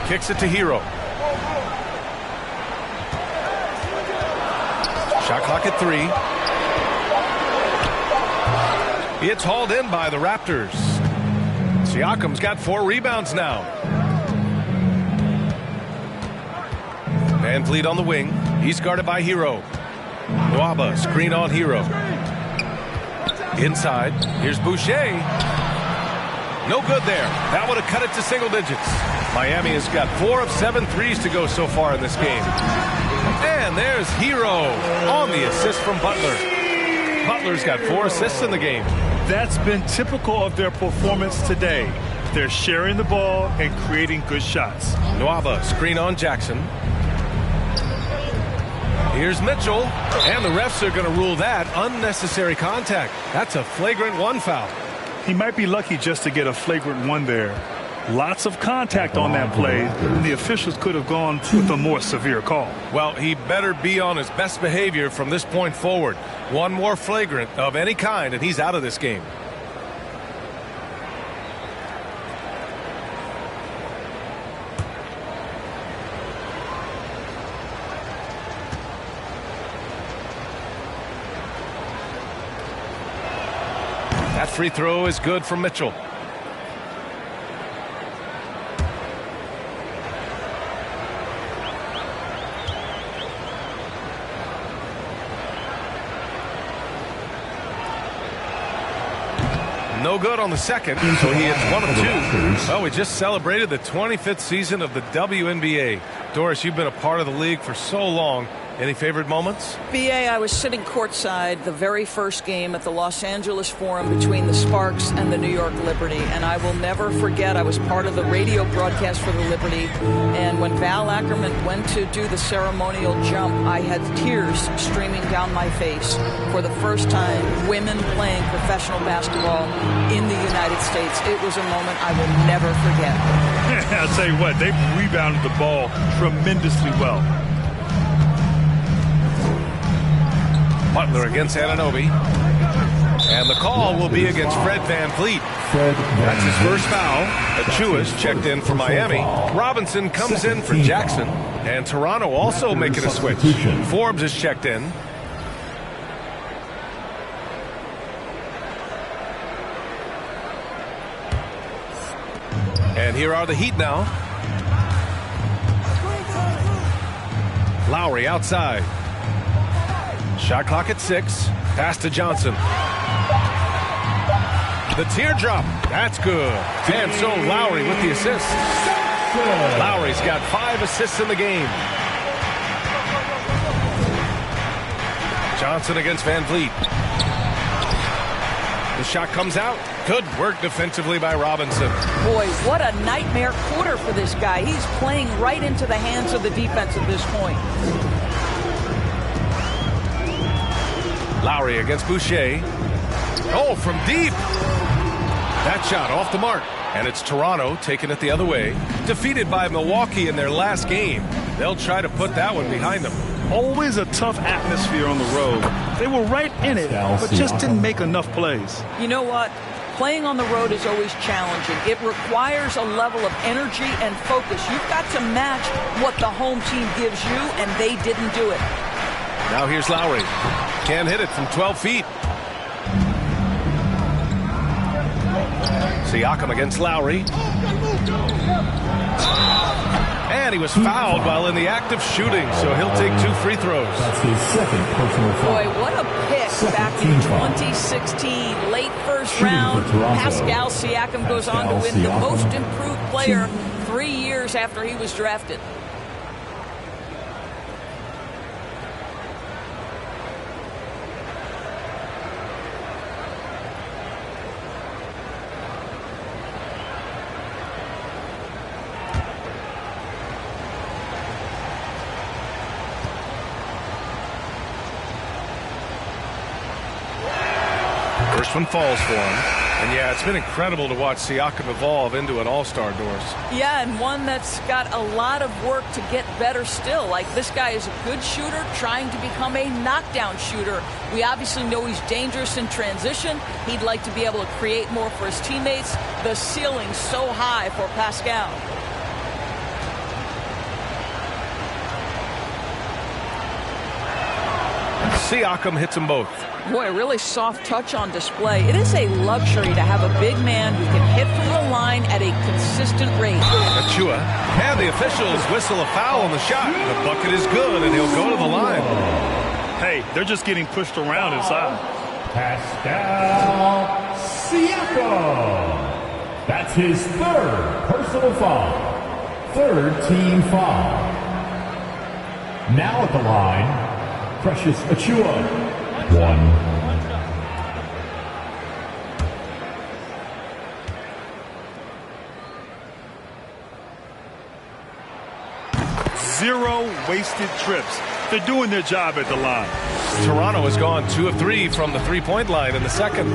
Kicks it to Hero. Shot clock at 3. It's hauled in by the Raptors. Siakam's got 4 rebounds now. Van Vliet on the wing. He's guarded by Hero. Nwaba, screen on Hero. Inside. Here's Boucher. No good there. That would have cut it to single digits. Miami has got 4 of 7 threes to go so far in this game. And there's Hero on the assist from Butler. Butler's got 4 assists in the game. That's been typical of their performance today. They're sharing the ball and creating good shots. Nwaba, screen on Jackson. Here's Mitchell, and the refs are going to rule that unnecessary contact. That's a flagrant 1 foul. He might be lucky just to get a flagrant 1 there. Lots of contact on that play, and the officials could have gone with a more severe call. Well, he better be on his best behavior from this point forward. One more flagrant of any kind, and he's out of this game. That free throw is good for Mitchell. No good on the second, so he hits 1 of 2. Well, we just celebrated the 25th season of the WNBA. Doris, you've been a part of the league for so long. Any favorite moments? BA, I was sitting courtside the very first game at the Los Angeles Forum between the Sparks and the New York Liberty, and I will never forget I was part of the radio broadcast for the Liberty, and when Val Ackerman went to do the ceremonial jump, I had tears streaming down my face. For the first time, women playing professional basketball in the United States. It was a moment I will never forget. I'll tell you what, they rebounded the ball tremendously well. Butler against Anunoby. And the call will be against Fred VanVleet. That's his first foul. Achua's checked in for Miami. Robinson comes in for Jackson. And Toronto also making a switch. Forbes is checked in. And here are the Heat now. Lowry outside. Shot clock at 6. Pass to Johnson. The teardrop. That's good. And so Lowry with the assist. Lowry's got 5 assists in the game. Johnson against VanVleet. The shot comes out. Good work defensively by Robinson. Boy, what a nightmare quarter for this guy. He's playing right into the hands of the defense at this point. Lowry against Boucher. Oh, from deep. That shot off the mark. And it's Toronto taking it the other way. Defeated by Milwaukee in their last game. They'll try to put that one behind them. Always a tough atmosphere on the road. They were right in it, but just didn't make enough plays. You know what? Playing on the road is always challenging. It requires a level of energy and focus. You've got to match what the home team gives you, and they didn't do it. Now here's Lowry. Can't hit it from 12 feet. Siakam against Lowry. And he was fouled while in the act of shooting, so he'll take 2 free throws. That's his second personal foul. Boy, what a pick back in 2016. Late first round, Pascal Siakam goes on to win the most improved player 3 years after he was drafted. First one falls for him. And yeah, it's been incredible to watch Siakam evolve into an all-star, Doris. Yeah, and one that's got a lot of work to get better still. Like, this guy is a good shooter trying to become a knockdown shooter. We obviously know he's dangerous in transition. He'd like to be able to create more for his teammates. The ceiling's so high for Pascal. Siakam hits them both. Boy, a really soft touch on display. It is a luxury to have a big man who can hit from the line at a consistent rate. Achua, and the officials whistle a foul on the shot. The bucket is good, and he'll go to the line. Hey, they're just getting pushed around inside. Pascal Siakam. That's his 3rd personal foul. 3rd team foul. Now at the line, Precious Achua. 1. Zero wasted trips. They're doing their job at the line. Toronto has gone 2 of 3 from the three-point line in the second.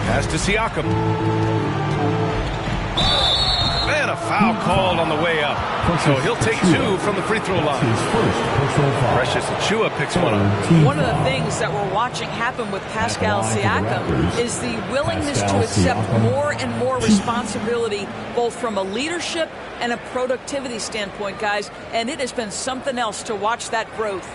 Pass to Siakam. And a foul called on the way up. So he'll take 2 from the free throw line. Precious Achiuwa picks one up. One of the things that we're watching happen with Pascal Siakam is the willingness to accept more and more responsibility, both from a leadership and a productivity standpoint, guys. And it has been something else to watch that growth.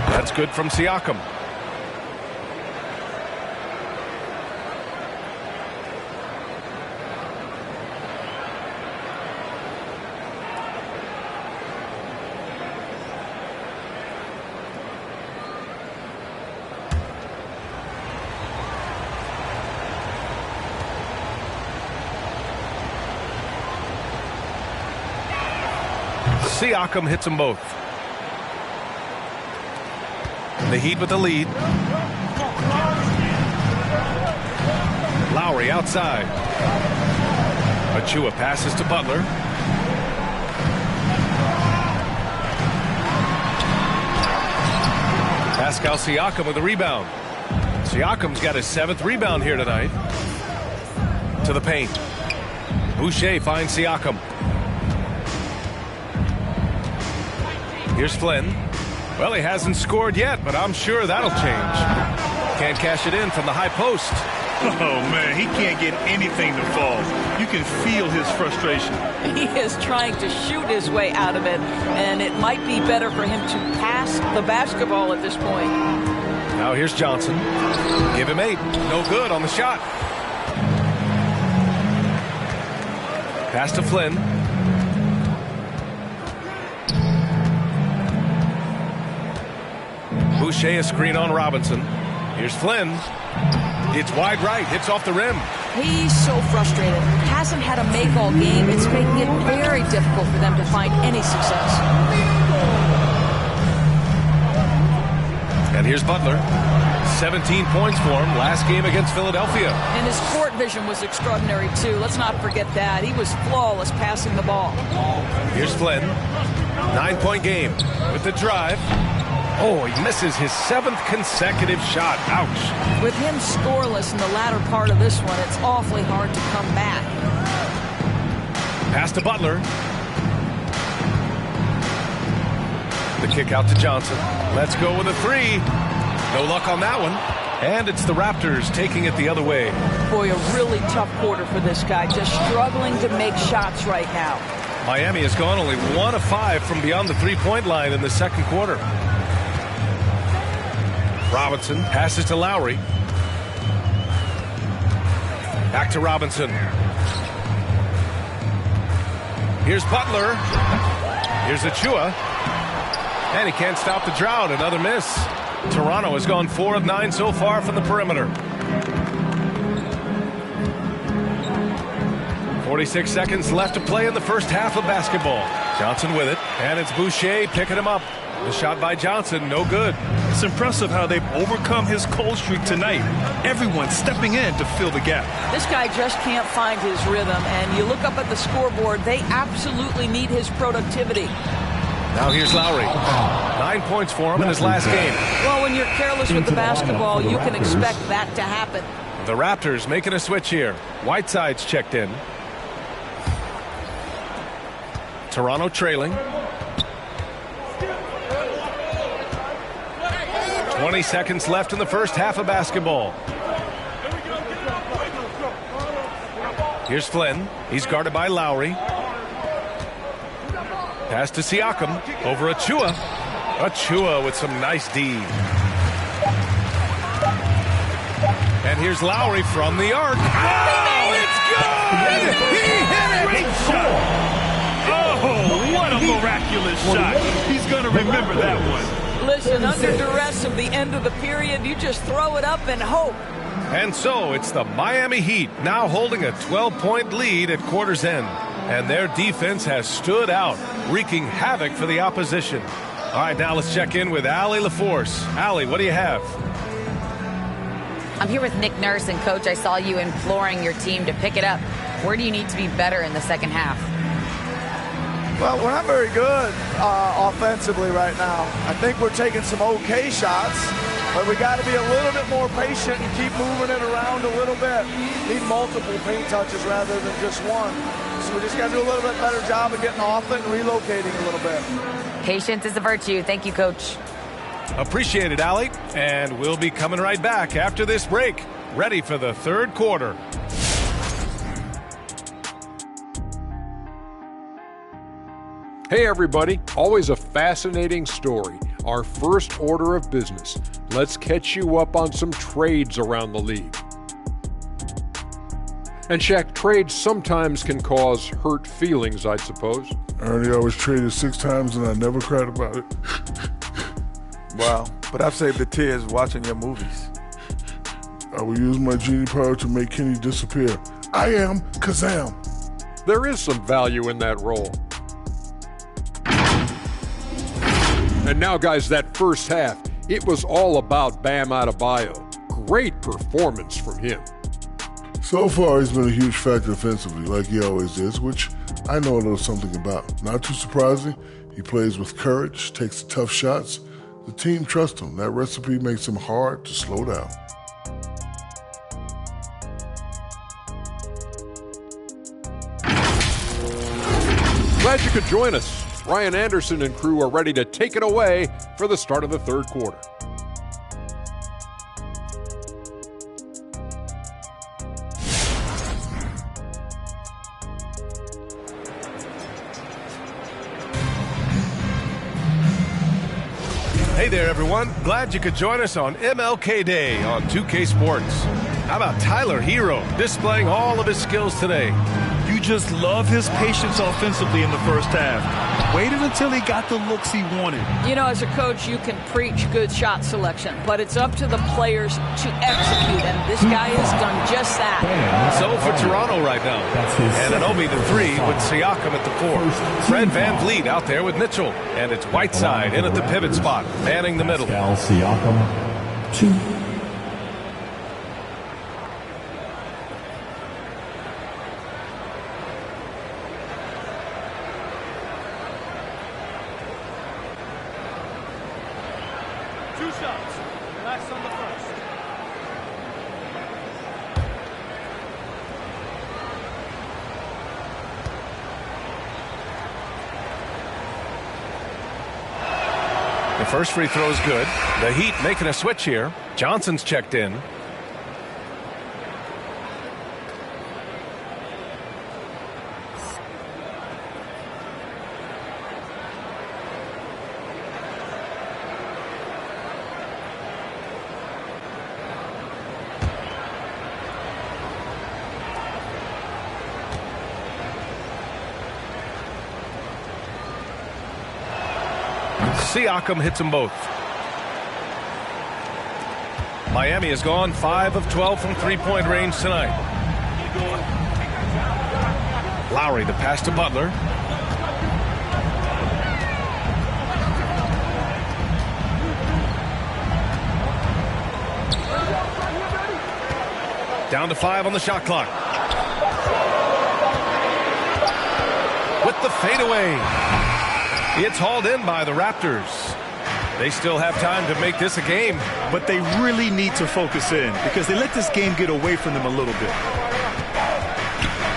That's good from Siakam. Siakam hits them both. The Heat with the lead. Lowry outside. Achiuwa passes to Butler. Pascal Siakam with the rebound. Siakam's got his 7th rebound here tonight. To the paint. Boucher finds Siakam. Here's Flynn. Well, he hasn't scored yet, but I'm sure that'll change. Can't cash it in from the high post. Oh, man, he can't get anything to fall. You can feel his frustration. He is trying to shoot his way out of it, and it might be better for him to pass the basketball at this point. Now here's Johnson. Give him 8. No good on the shot. Pass to Flynn. Boucher a screen on Robinson. Here's Flynn. It's wide right. Hits off the rim. He's so frustrated. Hasn't had a make all game. It's making it very difficult for them to find any success. And here's Butler. 17 points for him last game against Philadelphia. And his court vision was extraordinary, too. Let's not forget that. He was flawless passing the ball. Here's Flynn. 9-point game with the drive. Oh, he misses his 7th consecutive shot. Ouch. With him scoreless in the latter part of this one, it's awfully hard to come back. Pass to Butler. The kick out to Johnson. Let's go with a 3. No luck on that one. And it's the Raptors taking it the other way. Boy, a really tough quarter for this guy. Just struggling to make shots right now. Miami has gone only 1 of 5 from beyond the three-point line in the second quarter. Robinson passes to Lowry. Back to Robinson. Here's Butler. Here's Achiuwa. And he can't stop the drought. Another miss. Toronto has gone 4 of 9 so far from the perimeter. 46 seconds left to play in the first half of basketball. Johnson with it. And it's Boucher picking him up. The shot by Johnson, no good. It's impressive how they've overcome his cold streak tonight. Everyone stepping in to fill the gap. This guy just can't find his rhythm, and you look up at the scoreboard, they absolutely need his productivity. Now here's Lowry. 9 points for him in his last game. Well, when you're careless with the basketball, you can expect that to happen. The Raptors making a switch here. Whiteside's checked in. Toronto trailing. 20 seconds left in the first half of basketball. Here's Flynn. He's guarded by Lowry. Pass to Siakam. Over Achiuwa. Achiuwa with some nice D. And here's Lowry from the arc. Oh, it's good! He hit it! Great shot! Oh, what a miraculous shot. He's going to remember that one. Listen, under duress of the end of the period, you just throw it up and hope. And so it's the Miami Heat now holding a 12-point lead at quarter's end. and their defense has stood out, wreaking havoc for the opposition. All right, now let's check in with Allie LaForce. Allie, what do you have? I'm here with Nick Nurse, and Coach, I saw you imploring your team to pick it up. Where do you need to be better in the second half? Well, we're not very good offensively right now. I think we're taking some okay shots, but we got to be a little bit more patient and keep moving it around a little bit. Need multiple paint touches rather than just one. So we just got to do a little bit better job of getting off it and relocating a little bit. Patience is a virtue. Thank you, Coach. Appreciate it, Allie. And we'll be coming right back after this break. Ready for the third quarter. Hey everybody, always a fascinating story. Our first order of business. Let's catch you up on some trades around the league. And Shaq, trades sometimes can cause hurt feelings, I suppose. Ernie, I was traded 6 times and I never cried about it. Wow, but I've saved the tears watching your movies. I will use my genie power to make Kenny disappear. I am Kazam. There is some value in that role. And now, guys, that first half, it was all about Bam Adebayo. Great performance from him. So far, he's been a huge factor offensively, like he always is, which I know a little something about. Not too surprising, he plays with courage, takes the tough shots. The team trusts him. That recipe makes him hard to slow down. Glad you could join us. Brian Anderson and crew are ready to take it away for the start of the third quarter. Hey there, everyone. Glad you could join us on MLK Day on 2K Sports. How about Tyler Hero displaying all of his skills today? You just love his patience offensively in the first half. Waited until he got the looks he wanted. You know, as a coach, you can preach good shot selection, but it's up to the players to execute, and this guy has done just that. So for Toronto right now, Anunoby the 3 with Siakam at the 4. Fred VanVleet out there with Mitchell, and it's Whiteside in at the pivot spot, manning the middle. Siakam, 2. First free throw is good. The Heat making a switch here. Johnson's checked in. Siakam hits them both. Miami has gone 5 of 12 from three-point range tonight. Lowry, the pass to Butler. Down to 5 on the shot clock. With the fadeaway. It's hauled in by the Raptors. They still have time to make this a game. But they really need to focus in because they let this game get away from them a little bit.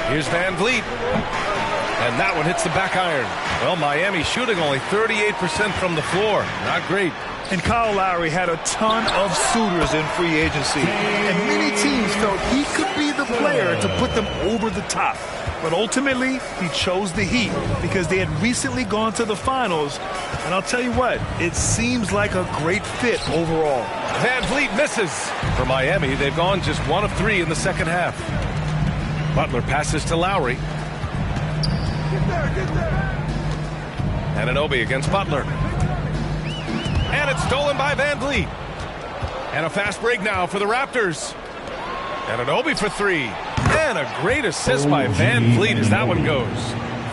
Here's VanVleet. And that one hits the back iron. Well, Miami shooting only 38% from the floor. Not great. And Kyle Lowry had a ton of suitors in free agency. And many teams felt he could be the player to put them over the top. But ultimately, he chose the Heat because they had recently gone to the finals. And I'll tell you what, it seems like a great fit overall. VanVleet misses. For Miami, they've gone just 1 of 3 in the second half. Butler passes to Lowry. Get there. Anunoby against Butler. And it's stolen by VanVleet. And a fast break now for the Raptors. Anunoby for 3. And a great assist by Van Vliet as that one goes.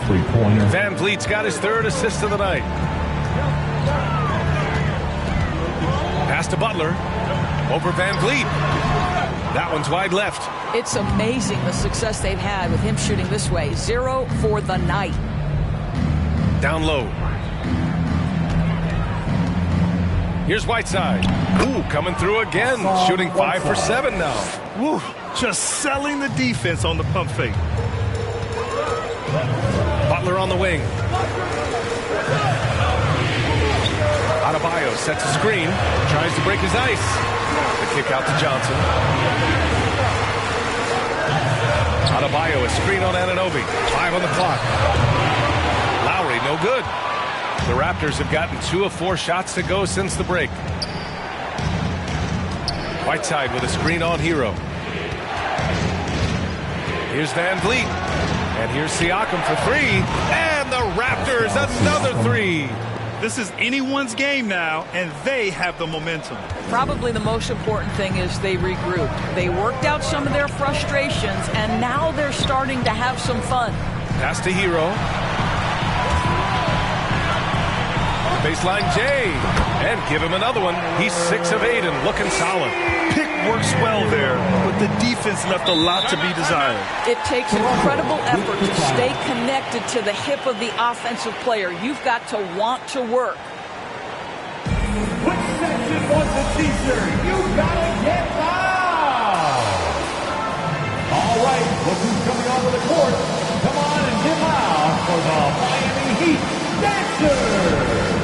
Three-pointer. Van Vliet's got his third assist of the night. Pass to Butler. Over Van Vliet. That one's wide left. It's amazing the success they've had with him shooting this way. 0 for the night. Down low. Here's Whiteside. Ooh, coming through again. Shooting 5 for 7 now. Woo, just selling the defense on the pump fake. Butler on the wing. Adebayo sets a screen. Tries to break his ice. The kick out to Johnson. Adebayo, a screen on Anunoby. 5 on the clock. Lowry, no good. The Raptors have gotten 2 of 4 shots to go since the break. Whiteside with a screen on Hero. Here's Van Vliet. And here's Siakam for 3. And the Raptors, another 3. This is anyone's game now, and they have the momentum. Probably the most important thing is they regrouped. They worked out some of their frustrations, and now they're starting to have some fun. Pass to Hero. Baseline J. And give him another one. He's 6 of 8 and looking solid. Pick works well there, but the defense left a lot to be desired. It takes incredible effort to stay connected to the hip of the offensive player. You've got to want to work. Which section wants a t-shirt? You gotta get loud! All right, look who's coming onto the court. Come on and get loud for the Miami Heat Dancers!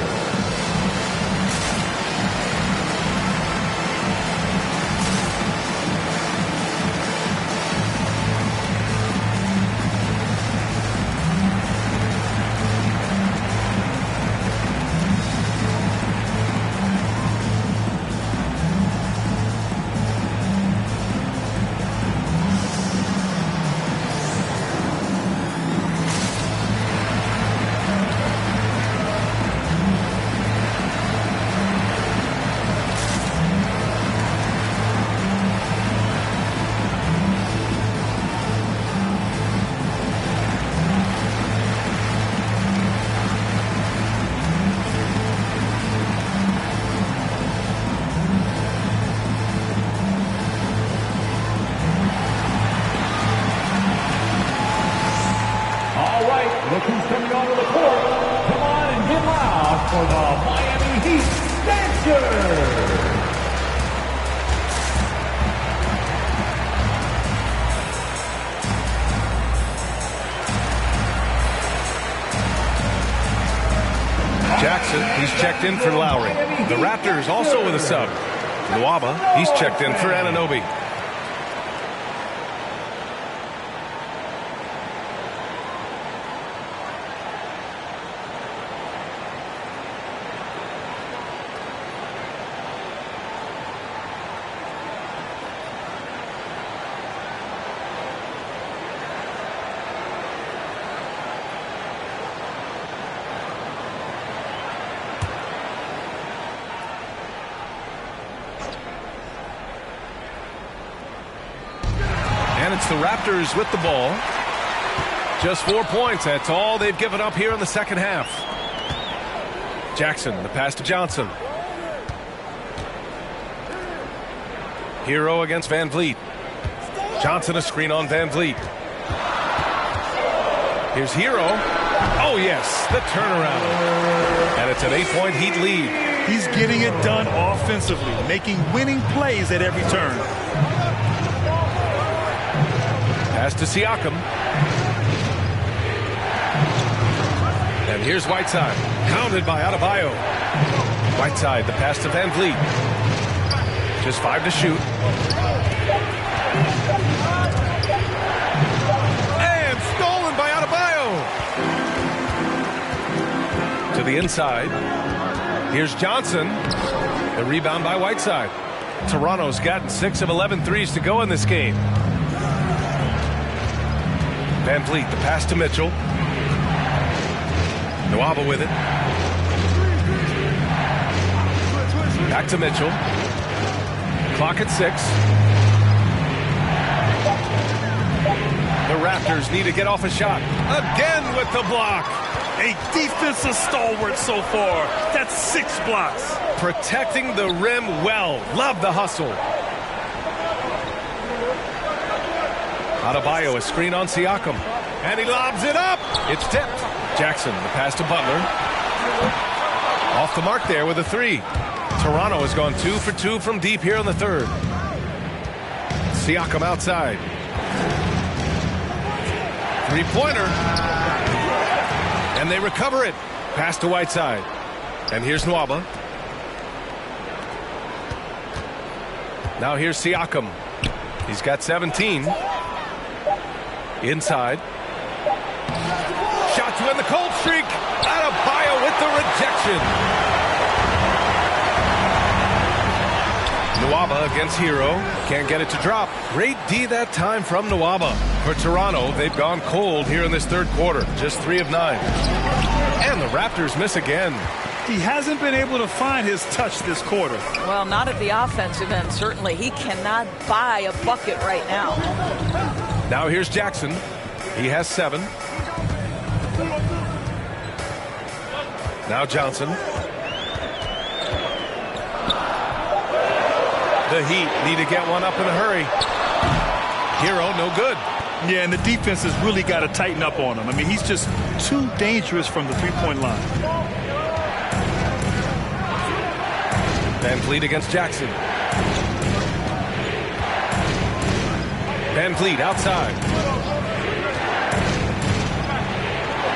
Look who's coming onto the court. Come on and get loud for the Miami Heat Dancers! Jackson, he's checked in for Lowry. The Raptors also with a sub. Nwaba, he's checked in for Anunoby. And it's the Raptors with the ball. Just 4 points. That's all they've given up here in the second half. Jackson, the pass to Johnson. Hero against Van Vliet. Johnson, a screen on Van Vliet. Here's Hero. Oh, yes, the turnaround. And it's an 8-point Heat lead. He's getting it done offensively, making winning plays at every turn. Pass to Siakam. And here's Whiteside. Counted by Adebayo. Whiteside, the pass to Van Vliet. Just 5 to shoot. And stolen by Adebayo. To the inside. Here's Johnson. The rebound by Whiteside. Toronto's gotten 6 of 11 threes to go in this game. Van Vliet, the pass to Mitchell. Nwaba with it. Back to Mitchell. Clock at 6. The Raptors need to get off a shot. Again with the block. A defensive stalwart so far. That's 6 blocks. Protecting the rim well. Love the hustle. Adebayo, a screen on Siakam. And he lobs it up. It's tipped. Jackson, the pass to Butler. Off the mark there with a 3. Toronto has gone 2 for 2 from deep here in the third. Siakam outside. 3-pointer. And they recover it. Pass to Whiteside. And here's Nwaba. Now here's Siakam. He's got 17. Inside. Shot to end the cold streak. Adebayo with the rejection. Nwaba against Hero. Can't get it to drop. Great D that time from Nwaba. For Toronto, they've gone cold here in this third quarter. Just 3 of 9. And the Raptors miss again. He hasn't been able to find his touch this quarter. Well, not at the offensive end, certainly. He cannot buy a bucket right now. Now here's Jackson. He has 7. Now Johnson. The Heat need to get one up in a hurry. Hero, no good. Yeah, and the defense has really got to tighten up on him. I mean, he's just too dangerous from the three-point line. Van Vliet against Jackson. Van Vliet outside.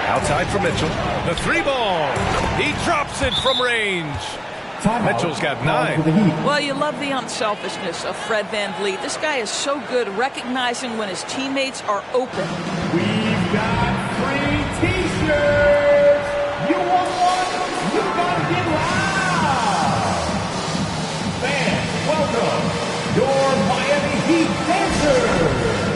Outside for Mitchell. The 3-ball. He drops it from range. Mitchell's got 9. Well, you love the unselfishness of Fred Van Vliet. This guy is so good recognizing when his teammates are open. We've got free T-shirts. You want one? You gotta get loud. Fans, welcome your Miami Heat dancers.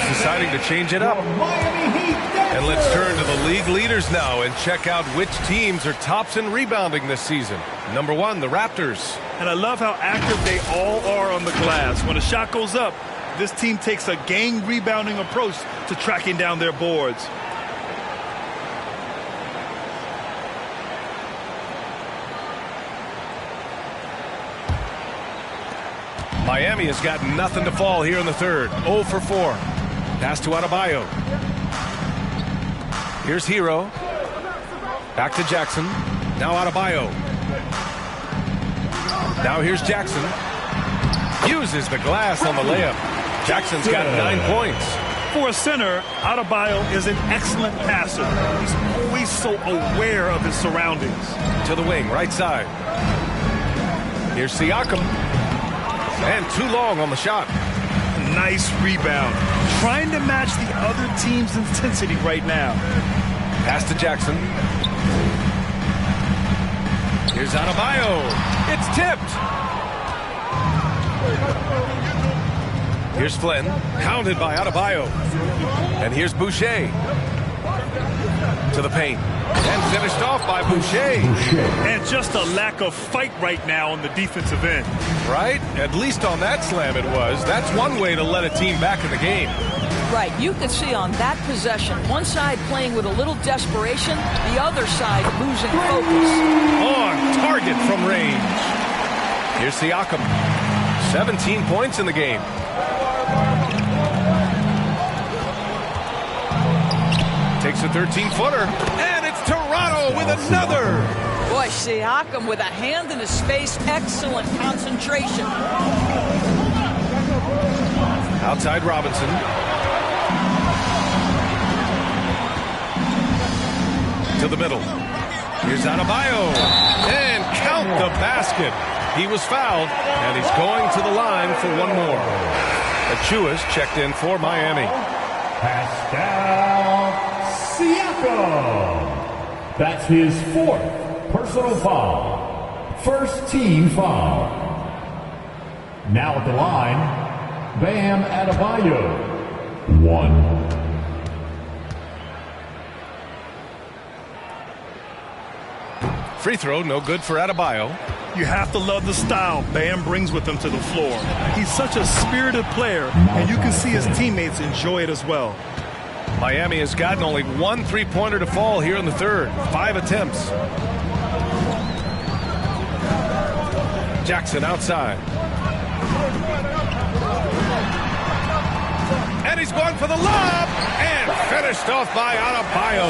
Deciding to change it up. And let's turn to the league leaders now and check out which teams are tops in rebounding this season. Number 1, the Raptors. And I love how active they all are on the glass. When a shot goes up, this team takes a gang rebounding approach to tracking down their boards. Miami has got nothing to fall here in the third. 0 for 4. Pass to Adebayo. Here's Hero. Back to Jackson. Now Adebayo. Now here's Jackson. Uses the glass on the layup. Jackson's got 9 points. For a center, Adebayo is an excellent passer. He's always so aware of his surroundings. To the wing, right side. Here's Siakam. And too long on the shot. Nice rebound. Trying to match the other team's intensity right now. Pass to Jackson. Here's Adebayo. It's tipped. Here's Flynn. Hounded by Adebayo. And here's Boucher. To the paint. And finished off by Boucher. And just a lack of fight right now on the defensive end. Right? At least on that slam it was. That's one way to let a team back in the game. Right. You could see on that possession, one side playing with a little desperation, the other side losing focus. On target from range. Here's Siakam. 17 points in the game. Takes a 13-footer. And it's Toronto with another. Boy, Siakam with a hand in his face. Excellent concentration. Outside Robinson. To the middle. Here's Adebayo. And count the basket. He was fouled, and he's going to the line for one more. Achua's checked in for Miami. Pascal Siakam. That's his 4th personal foul. First team foul. Now at the line, Bam Adebayo. 1. Free throw, no good for Adebayo. You have to love the style Bam brings with him to the floor. He's such a spirited player, and you can see his teammates enjoy it as well. Miami has gotten only 1 3-pointer to fall here in the third. 5 attempts. Jackson outside. And he's going for the lob. And finished off by Adebayo.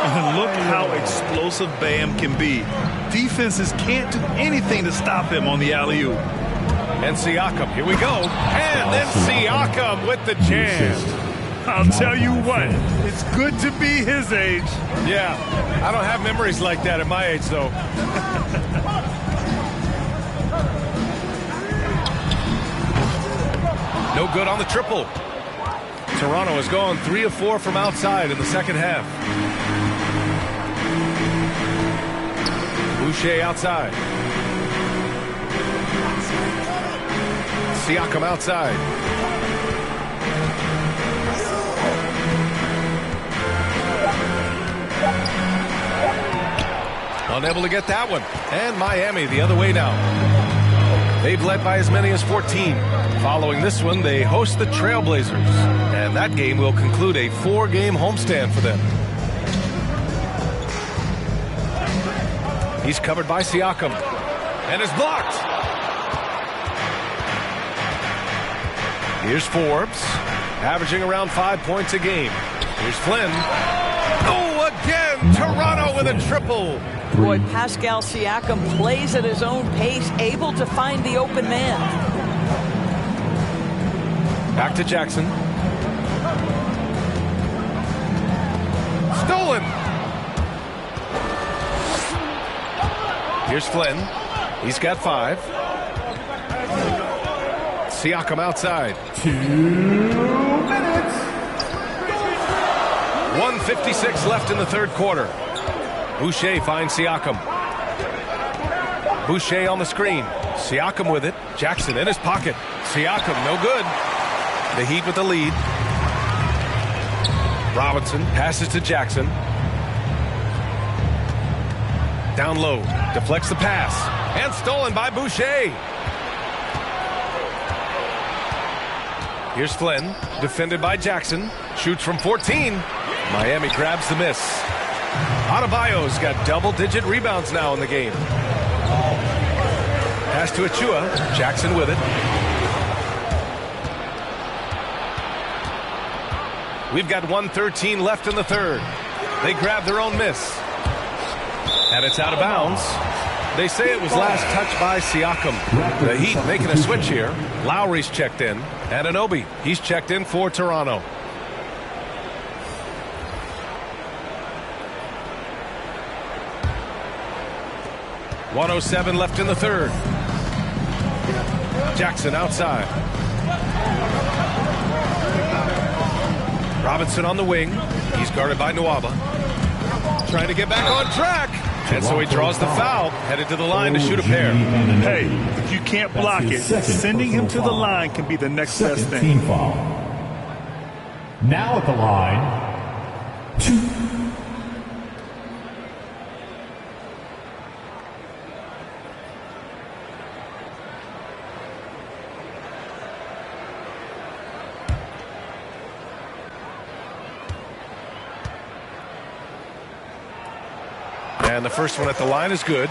And look how explosive Bam can be. Defenses can't do anything to stop him on the alley-oop. And Siakam, here we go. And then Siakam with the jam. I'll tell you what, it's good to be his age. Yeah, I don't have memories like that at my age, though. No good on the triple. Toronto has gone 3 of 4 from outside in the second half. Boucher outside. Siakam outside. Unable to get that one. And Miami the other way now. They've led by as many as 14. Following this one, they host the Trailblazers. And that game will conclude a 4-game homestand for them. He's covered by Siakam. And is blocked. Here's Forbes, averaging around 5 points a game. Here's Flynn. Oh, again, Toronto with a triple. Boy, Pascal Siakam plays at his own pace, able to find the open man. Back to Jackson. Stolen. Here's Flynn. He's got 5. Siakam outside. 2 minutes. 1:56 left in the third quarter. Boucher finds Siakam. Boucher on the screen. Siakam with it. Jackson in his pocket. Siakam, no good. The Heat with the lead. Robinson passes to Jackson. Down low. Deflects the pass. And stolen by Boucher. Here's Flynn. Defended by Jackson. Shoots from 14. Miami grabs the miss. Adebayo's got double-digit rebounds now in the game. Pass to Achua. Jackson with it. We've got 1:13 left in the third. They grab their own miss. And it's out of bounds. They say it was last touched by Siakam. The Heat making a switch here. Lowry's checked in. And Anunoby, he's checked in for Toronto. .107 left in the third. Jackson outside. Robinson on the wing. He's guarded by Nwaba. Trying to get back on track. And so he draws the foul. Headed to the line to shoot a pair. Hey, if you can't block it, sending him to the line can be the next best thing. Now at the line, 2. And the first one at the line is good.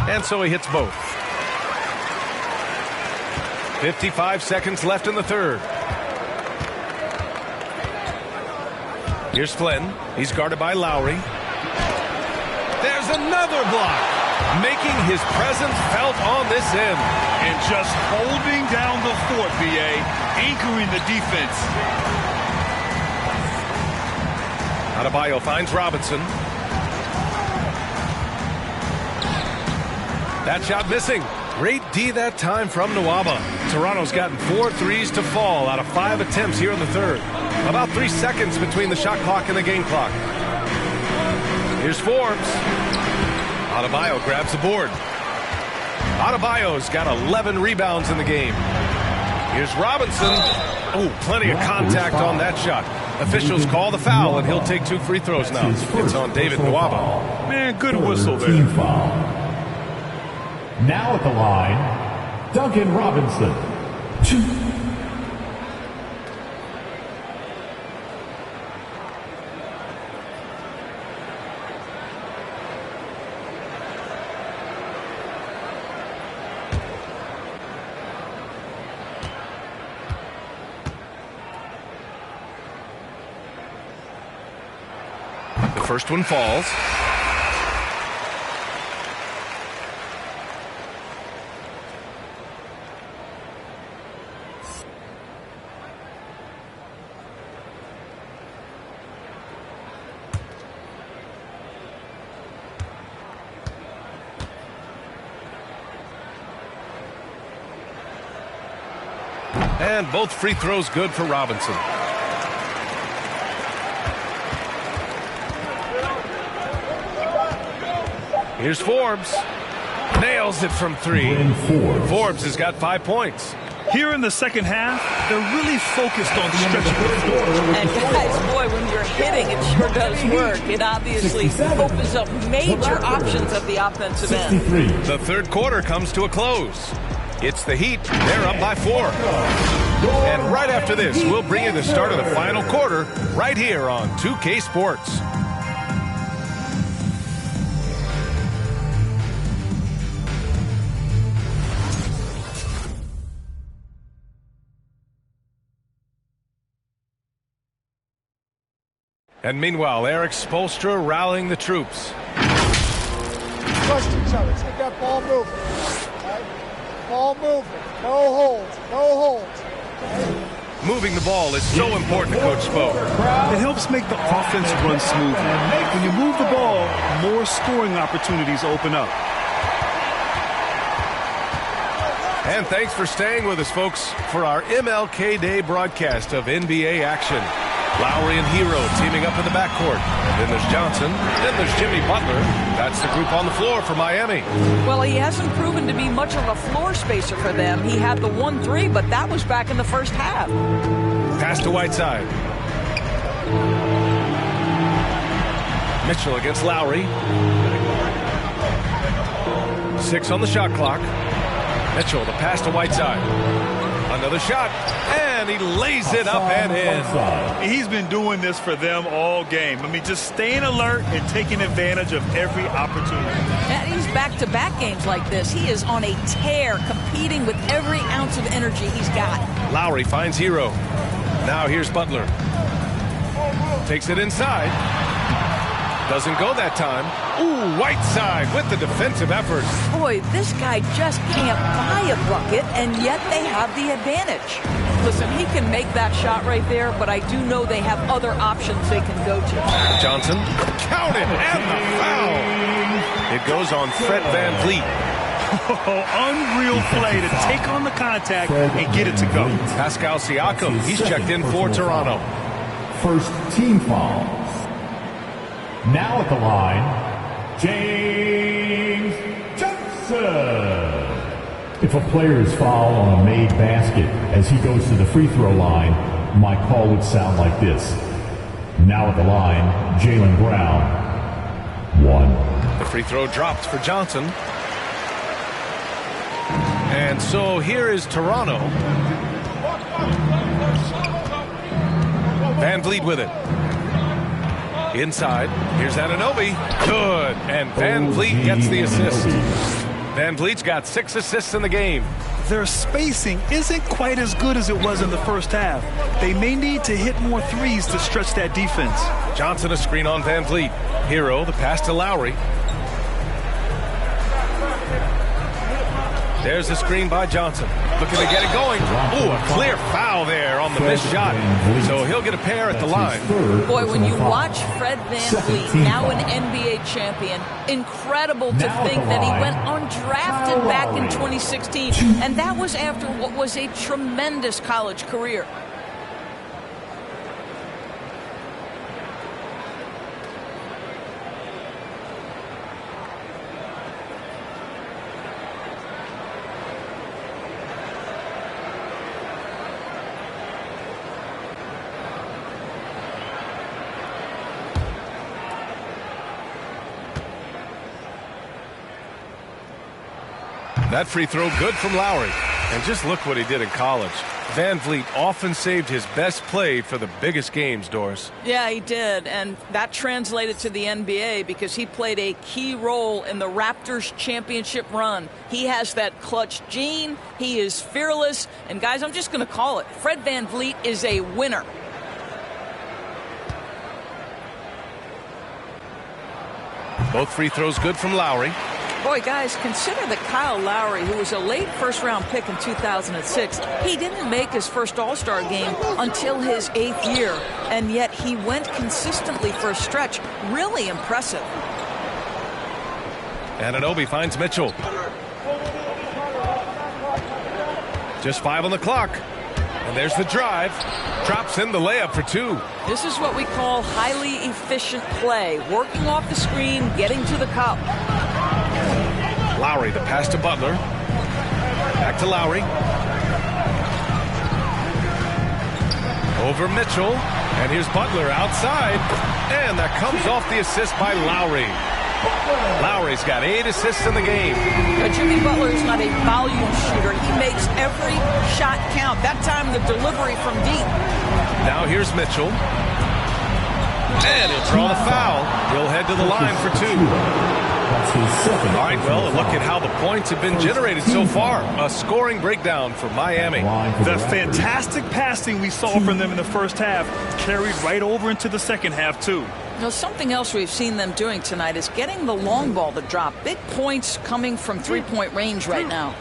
And so he hits both. 55 seconds left in the third. Here's Flynn. He's guarded by Lowry. There's another block, making his presence felt on this end. And just holding down the fort, BA, anchoring the defense. Adebayo finds Robinson. That shot missing. Great D that time from Nwaba. Toronto's gotten 4 threes to fall out of 5 attempts here in the third. About 3 seconds between the shot clock and the game clock. Here's Forbes. Adebayo grabs the board. Adebayo's got 11 rebounds in the game. Here's Robinson. Oh, plenty of contact on that shot. Officials call the foul, and he'll take 2 free throws now. It's on David Nwaba. Man, good whistle there. Team foul. Now at the line, Duncan Robinson. 2. The first one falls. And both free throws good for Robinson. Here's Forbes. Nails it from 3. Forbes has got 5 points. Here in the second half, they're really focused on stretching the floor. And guys, boy, when you're hitting, it sure does work. It obviously opens up major options at the offensive end. The third quarter comes to a close. It's the Heat. They're up by 4. And right after this, we'll bring you the start of the final quarter right here on 2K Sports. And meanwhile, Eric Spoelstra rallying the troops. Trust each other. Take that ball moving. Right? Ball moving. No holds. No holds. Right? Moving the ball is so important to Coach Spo. It helps make the offense run smoothly. When you move the ball, more scoring opportunities open up. And thanks for staying with us, folks, for our MLK Day broadcast of NBA action. Lowry and Hero teaming up in the backcourt. Then there's Johnson. Then there's Jimmy Butler. That's the group on the floor for Miami. Well, he hasn't proven to be much of a floor spacer for them. He had the 1-3, but that was back in the first half. Pass to Whiteside. Mitchell against Lowry. 6 on the shot clock. Mitchell, the pass to Whiteside. Another shot, and he lays it up and in. He's been doing this for them all game. I mean, just staying alert and taking advantage of every opportunity. And he's back-to-back games like this. He is on a tear, competing with every ounce of energy he's got. Lowry finds Hero. Now here's Butler. Takes it inside. Doesn't go that time. Ooh, Whiteside with the defensive effort. Boy, this guy just can't buy a bucket, and yet they have the advantage. Listen, he can make that shot right there, but I do know they have other options they can go to. Johnson, count it, and the foul. It goes on Fred VanVleet. Oh, unreal play to take on the contact and get it to go. Pascal Siakam, he's checked in for Toronto. First team foul. Now at the line, James Johnson. If a player is fouled on a made basket as he goes to the free throw line, my call would sound like this. Now at the line, Jaylen Brown. 1. The free throw dropped for Johnson. And so here is Toronto. Van Vliet with it. Inside. Here's Anunoby. Good. And Van Vliet gets the assist. Van Vliet's got 6 assists in the game. Their spacing isn't quite as good as it was in the first half. They may need to hit more threes to stretch that defense. Johnson a screen on Van Vliet. Hero, the pass to Lowry. There's the screen by Johnson. Looking to get it going. Ooh, a clear foul there on the missed shot. So he'll get a pair at the line. Boy, when you watch Fred VanVleet, now an NBA champion, incredible to think that he went undrafted back in 2016. And that was after what was a tremendous college career. That free throw good from Lowry. And just look what he did in college. Van Vliet often saved his best play for the biggest games, Doris. Yeah, he did. And that translated to the NBA because he played a key role in the Raptors championship run. He has that clutch gene. He is fearless. And guys, I'm just going to call it. Fred VanVleet is a winner. Both free throws good from Lowry. Boy, guys, consider that Kyle Lowry, who was a late first-round pick in 2006, he didn't make his first All-Star game until his 8th year, and yet he went consistently for a stretch. Really impressive. Anunoby finds Mitchell. Just 5 on the clock. And there's the drive. Drops in the layup for 2. This is what we call highly efficient play. Working off the screen, getting to the cup. Lowry, the pass to Butler. Back to Lowry. Over Mitchell. And here's Butler outside. And that comes off the assist by Lowry. Lowry's got 8 assists in the game. But Jimmy Butler is not a volume shooter. He makes every shot count. That time the delivery from deep. Now here's Mitchell. And he'll draw the foul. He'll head to the line for 2. All right, well, look at how the points have been generated so far. A scoring breakdown for Miami. The fantastic passing we saw from them in the first half carried right over into the second half, too. Now, something else we've seen them doing tonight is getting the long ball to drop. Big points coming from three-point range right now.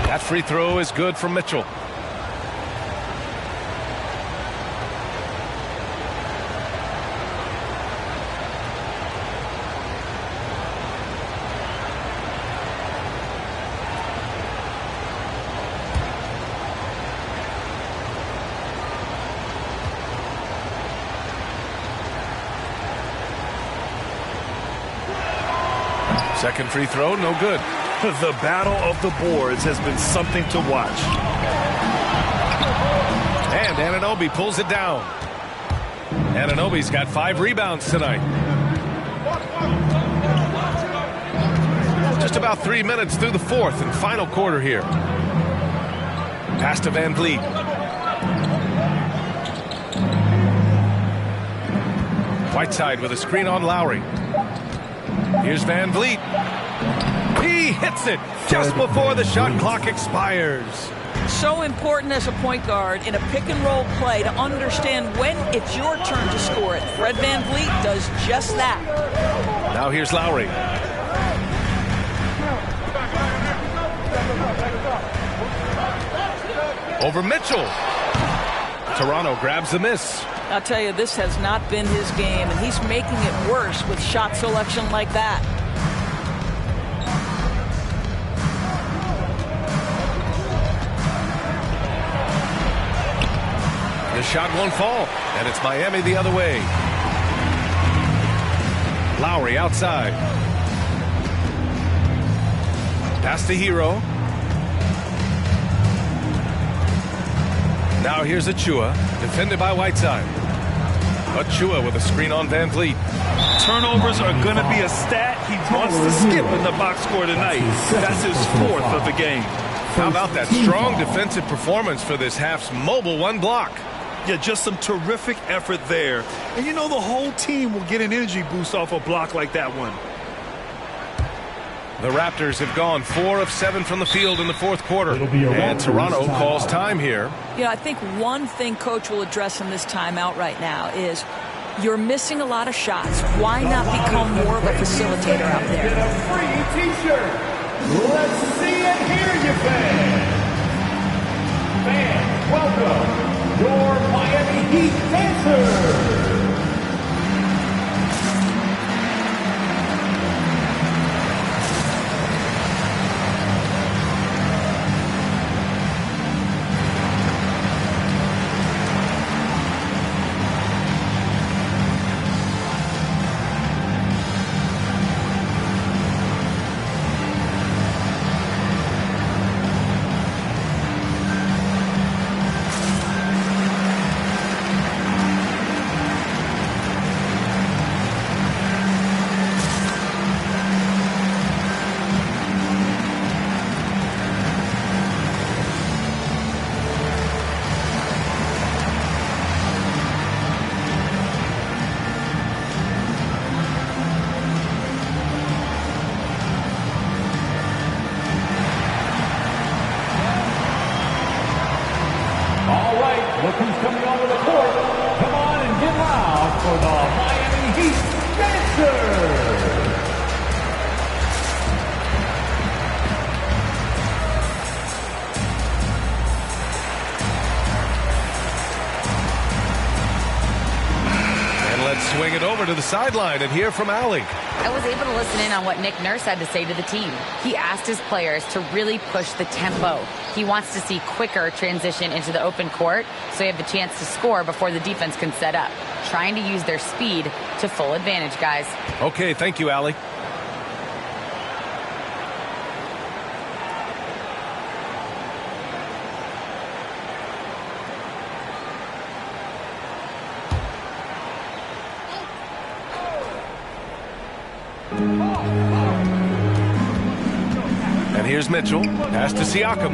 That free throw is good from Mitchell. Second free throw, no good. The battle of the boards has been something to watch. And Anunoby pulls it down. Anunoby's got 5 rebounds tonight. Just about 3 minutes through the 4th and final quarter here. Pass to Van Vliet. Whiteside with a screen on Lowry. Here's Van Vliet. He hits it just before the shot clock expires. So important as a point guard in a pick-and-roll play to understand when it's your turn to score it. Fred VanVleet does just that. Now here's Lowry. Over Mitchell. Toronto grabs the miss. I'll tell you, this has not been his game, and he's making it worse with shot selection like that. The shot won't fall, and it's Miami the other way. Lowry outside. Pass to Hero. Now here's Achua, defended by Whiteside. Achua with a screen on Van Vliet. Turnovers are going to be a stat he wants to skip in the box score tonight. That's his 4th of the game. How about that strong defensive performance for this half's mobile one block? Yeah, just some terrific effort there. And you know the whole team will get an energy boost off a block like that one. The Raptors have gone 4 of 7 from the field in the fourth quarter. And Toronto calls time here. I think one thing Coach will address in this timeout right now is you're missing a lot of shots. Why not become more of a facilitator out there? Get a free T-shirt. Let's see and hear you, fans. Fans, welcome your Miami Heat dancers. Look who's coming onto the court. Come on and get loud for the Miami Heat Dancers. And let's swing it over to the sideline and hear from Allie. I was able to listen in on what Nick Nurse had to say to the team. He asked his players to really push the tempo. He wants to see quicker transition into the open court so you have the chance to score before the defense can set up. Trying to use their speed to full advantage, guys. Okay, thank you, Allie. And here's Mitchell. Pass to Siakam.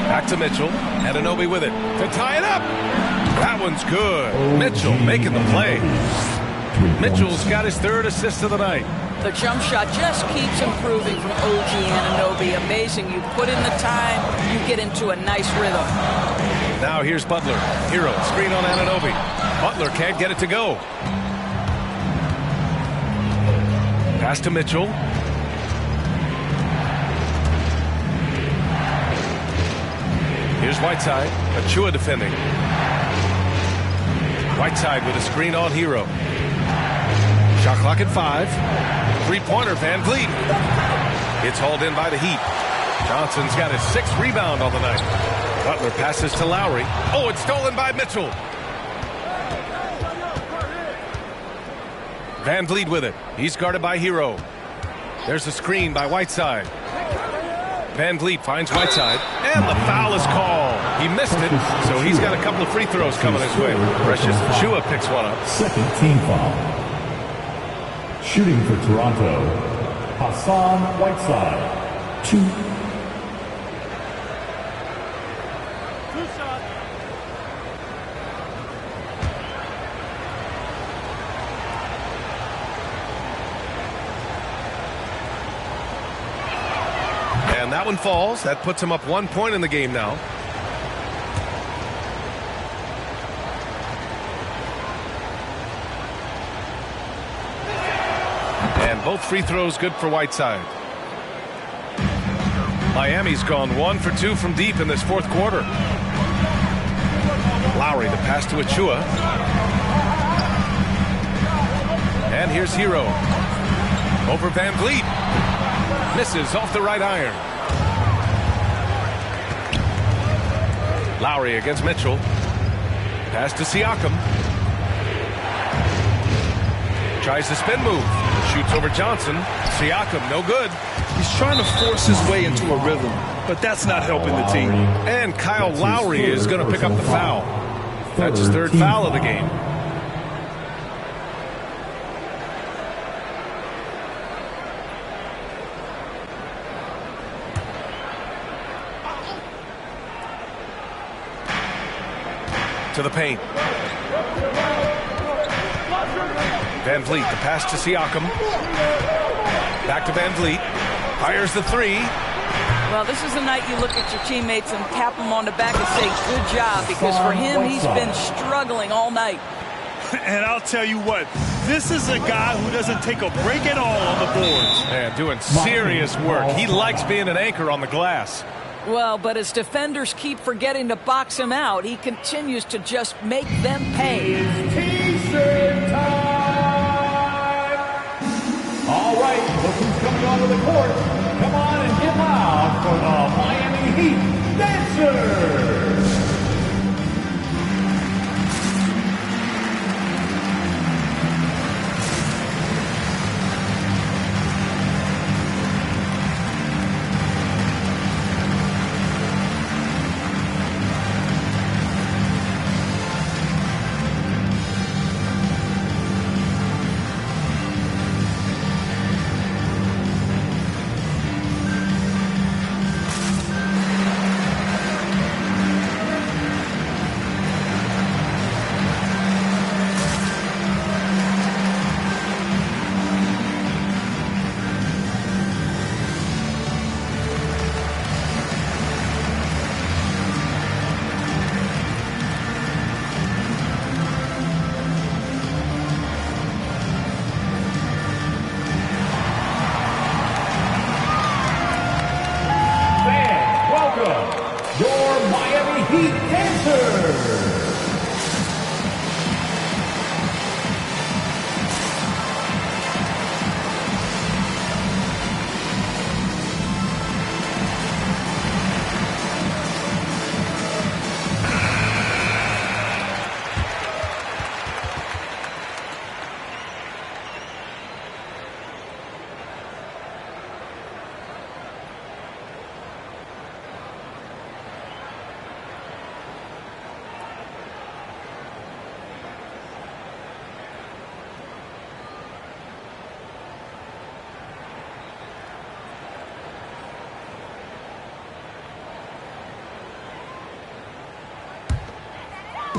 Back to Mitchell. Anunoby with it to tie it up. That one's good. Mitchell making the play. Mitchell's got his third assist of the night. The jump shot just keeps improving from OG Anunoby. Amazing. You put in the time, you get into a nice rhythm. Now here's Butler. Hero, screen on Anunoby. Butler can't get it to go. Pass to Mitchell. Here's Whiteside. Achua defending. Whiteside with a screen on Hero. Shot clock at 5. Three-pointer, Van Vliet. It's hauled in by the Heat. Johnson's got his 6th rebound on the night. Butler passes to Lowry. Oh, it's stolen by Mitchell. Van Vliet with it. He's guarded by Hero. There's a screen by Whiteside. Van Vliet finds Whiteside. And the foul is called. He missed it, so he's got a couple of free throws coming his way. Precious Achua picks one up. Second team foul. Shooting for Toronto, Hassan Whiteside. 2. And that one falls. That puts him up 1 point in the game now. And both free throws good for Whiteside. Miami's gone 1 for 2 from deep in this fourth quarter. Lowry, the pass to Achua. And here's Hero. Over Van Vliet. Misses off the right iron. Lowry against Mitchell. Pass to Siakam. tries the spin move. Shoots over Johnson. Siakam, no good. He's trying to force his way into a rhythm, but that's not helping the team. And Kyle Lowry is going to pick up the foul. That's his third foul of the game. To the paint. Van Vliet, the pass to Siakam. Back to Van Vliet. Fires the three. Well, this is the night you look at your teammates and tap them on the back and say, good job, because for him, he's been struggling all night. And I'll tell you what, this is a guy who doesn't take a break at all on the boards. Man, doing serious work. He likes being an anchor on the glass. Well, but as defenders keep forgetting to box him out, he continues to just make them pay. T-shirt time! All right, look who's coming onto the court. Come on and get loud for the Miami Heat Dancers! Your Miami Heat Dancers!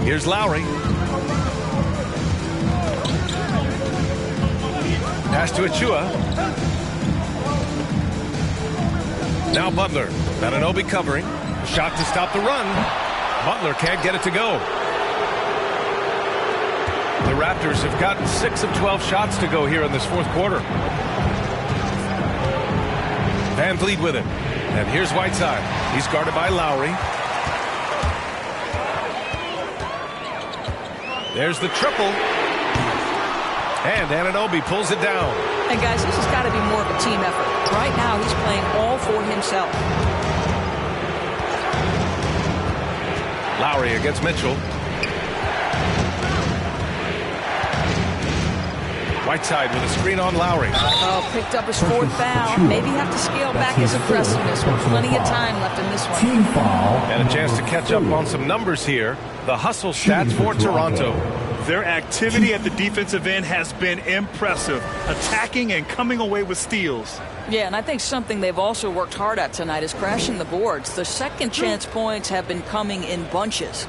Here's Lowry. Pass to Achua. Now Butler. Anunoby covering. Shot to stop the run. Butler can't get it to go. The Raptors have gotten 6 of 12 shots to go here in this fourth quarter. Van Vliet with it. And here's Whiteside. He's guarded by Lowry. There's the triple. And Anunoby pulls it down. And guys, this has got to be more of a team effort. Right now, he's playing all for himself. Lowry against Mitchell. Whiteside with a screen on Lowry. Oh, picked up his fourth foul. Maybe have to scale back his aggressiveness with plenty of time left in this one. Team foul. And a chance to catch up on some numbers here. The hustle stats for Toronto. Their activity at the defensive end has been impressive, attacking and coming away with steals. Yeah, and I think something they've also worked hard at tonight is crashing the boards. The second chance points have been coming in bunches.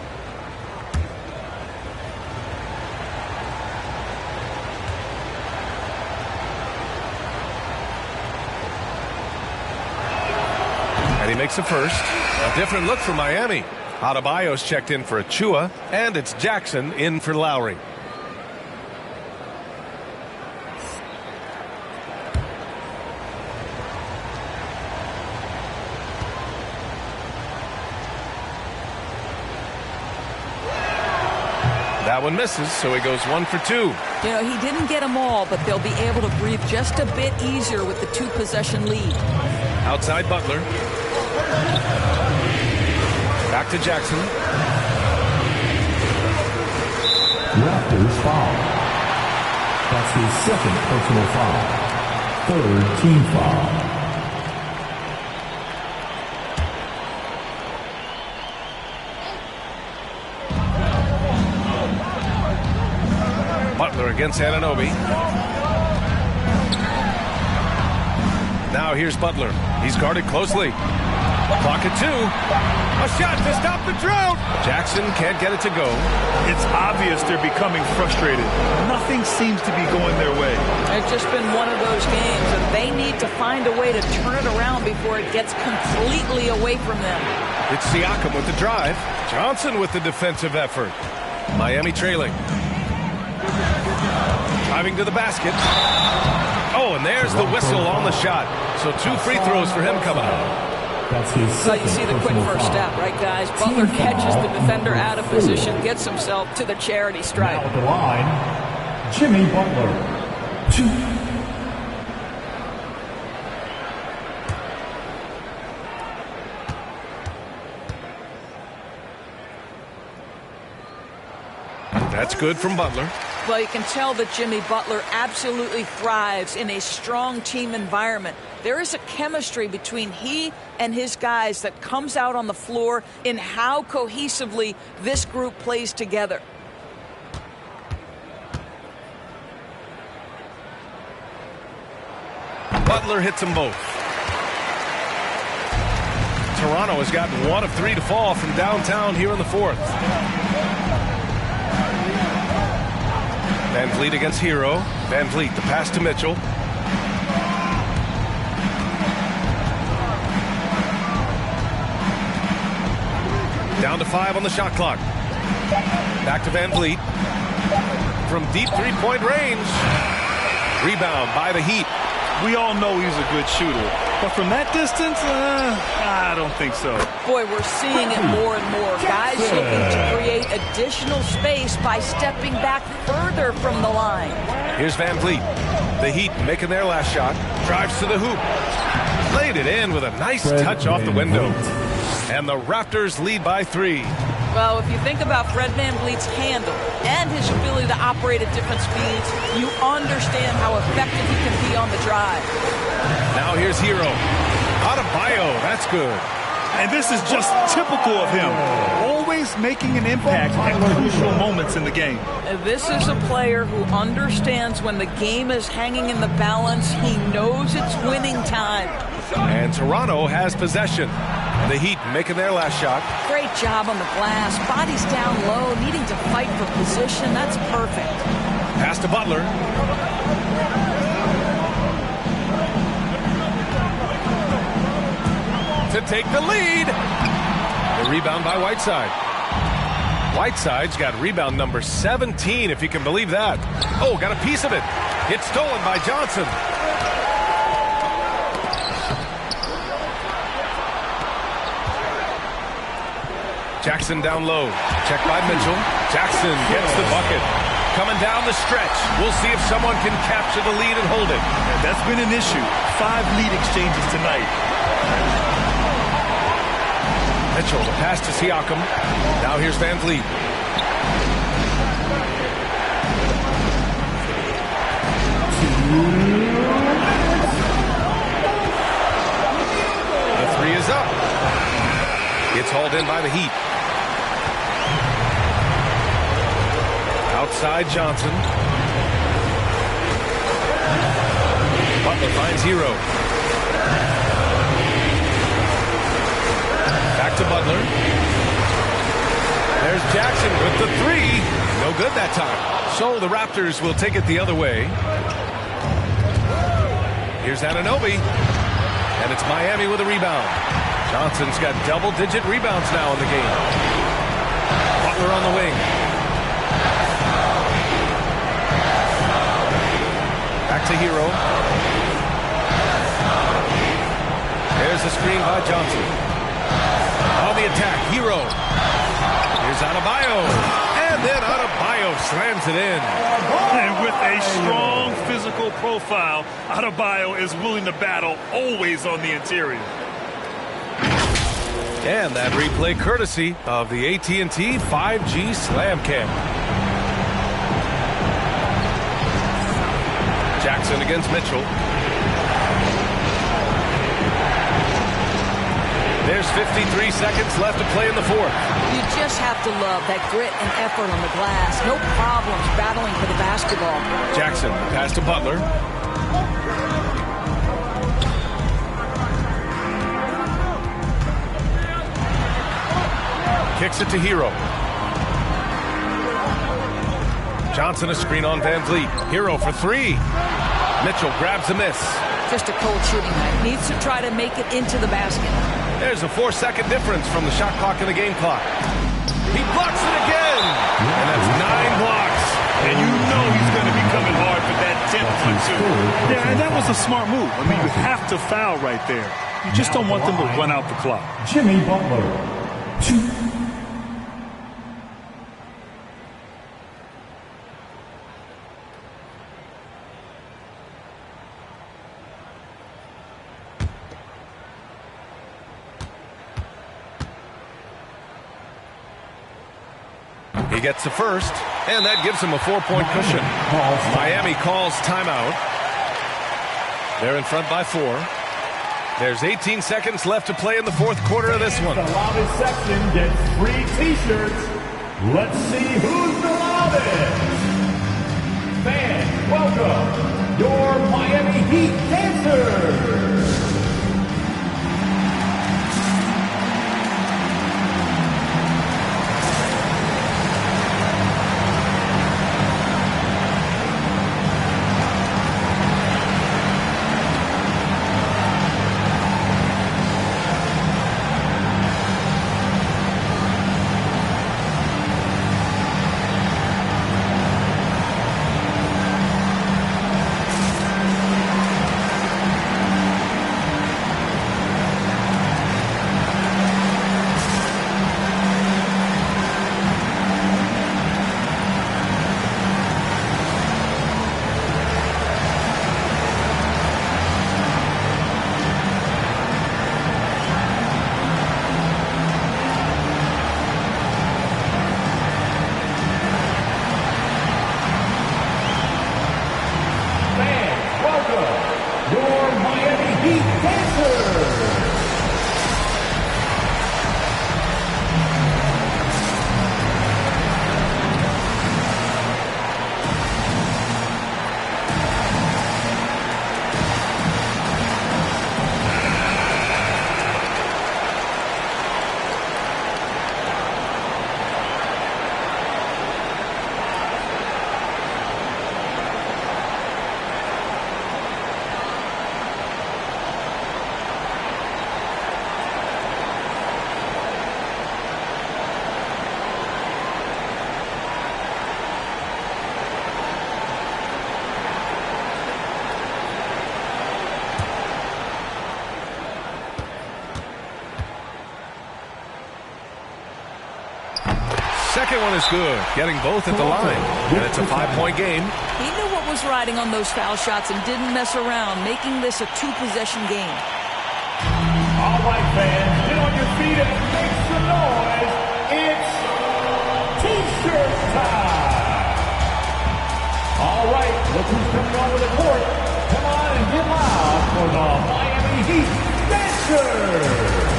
And he makes a first. A different look for Miami. Adebayo's checked in for Achua, and it's Jackson in for Lowry. That one misses, so he goes 1 for 2. You know, he didn't get them all, but they'll be able to breathe just a bit easier with the 2-possession lead. Outside Butler. Back to Jackson. Raptors foul. That's That's his second personal foul. Third team foul. Butler against Anunoby. Now here's Butler. He's guarded closely. Clock at 2. A shot to stop the drought. Jackson can't get it to go. It's obvious they're becoming frustrated. Nothing seems to be going their way. It's just been one of those games, and they need to find a way to turn it around before it gets completely away from them. It's Siakam with the drive. Johnson with the defensive effort. Miami trailing. Driving to the basket. Oh, and there's the whistle on the shot. So 2 free throws for him coming up. So you see the quick first step, right, guys? Butler catches the defender out of position, gets himself to the charity stripe. Now at the line, Jimmy Butler. 2. That's good from Butler. Well, you can tell that Jimmy Butler absolutely thrives in a strong team environment. There is a chemistry between he and his guys that comes out on the floor in how cohesively this group plays together. Butler hits them both. Toronto has gotten 1 of 3 to fall from downtown here in the 4th. Van Vliet against Hero. Van Vliet, the pass to Mitchell. Down to 5 on the shot clock. Back to Van Vliet. From deep three-point range. Rebound by the Heat. We all know he's a good shooter, but from that distance, I don't think so. Boy, we're seeing it more and more. Guys looking to create additional space by stepping back further from the line. Here's Van Vliet. The Heat making their last shot. Drives to the hoop. Laid it in with a nice touch off the window. And the Raptors lead by 3. Well, if you think about Fred VanVleet's handle and his ability to operate at different speeds, you understand how effective he can be on the drive. Now here's Hero. Adebayo, that's good. And this is just typical of him. Always making an impact at crucial moments in the game. This is a player who understands when the game is hanging in the balance. He knows it's winning time. And Toronto has possession. The Heat making their last shot. Great job on the glass. Body's down low, needing to fight for position. That's perfect. Pass to Butler. To take the lead. The rebound by Whiteside. Whiteside's got rebound number 17, if you can believe that. Oh, got a piece of it. It's stolen by Johnson. Jackson down low. Check by Mitchell. Jackson gets the bucket. Coming down the stretch. We'll see if someone can capture the lead and hold it. And that's been an issue. 5 lead exchanges tonight. Mitchell, the pass to Siakam. Now here's Van Vliet. The 3 is up. It's hauled in by the Heat. Outside Johnson. Butler finds Hero. Back to Butler. There's Jackson with the 3. No good that time. So the Raptors will take it the other way. Here's Anunoby. And it's Miami with a rebound. Johnson's got double-digit rebounds now in the game. Butler on the wing. Back to Hero. There's the screen by Johnson. On the attack, Hero. Here's Adebayo. And then Adebayo slams it in. And with a strong physical profile, Adebayo is willing to battle, always on the interior. And that replay courtesy of the AT&T 5G Slam Cam. Jackson against Mitchell. There's 53 seconds left to play in the fourth. You just have to love that grit and effort on the glass. No problems battling for the basketball. Jackson, pass to Butler. Kicks it to Hero. Johnson a screen on Van Vliet. Hero for three. Mitchell grabs a miss. Just a cold shooting night. Needs to try to make it into the basket. There's a 4-second difference from the shot clock and the game clock. He blocks it again. And that's 9 blocks. And you know he's going to be coming hard for that 10th one, too. Yeah, and that was a smart move. I mean, you have to foul right there. You just don't want them to run out the clock. Jimmy Butler, 2. He gets the first, and that gives him a 4-point cushion. Miami calls timeout. They're in front by 4. There's 18 seconds left to play in the fourth quarter of this one. The loudest section gets free T-shirts. Let's see who's the loudest. Fans, welcome your Miami Heat dancers. Second one is good, getting both at the line. And it's a 5-point game. He knew what was riding on those foul shots and didn't mess around, making this a 2-possession game. All right, fans, get on your feet and make some noise. It's T-shirt time. All right, look who's coming onto the court. Come on and get loud for the Miami Heat Dancers.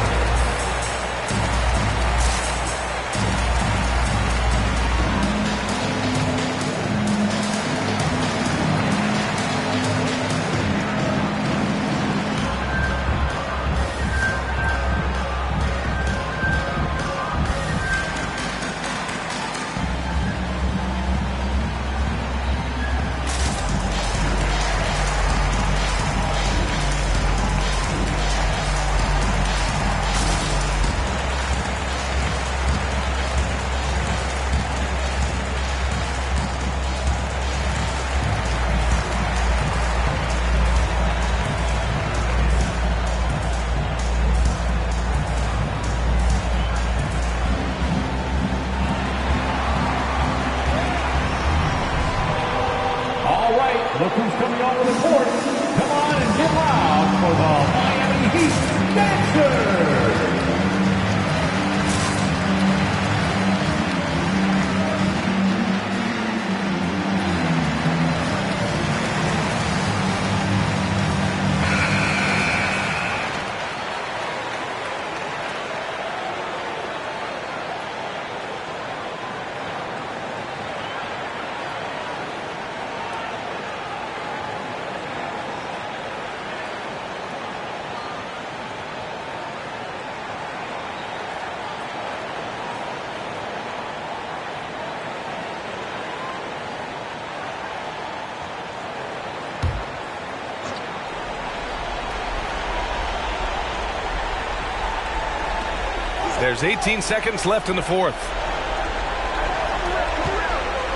There's 18 seconds left in the fourth.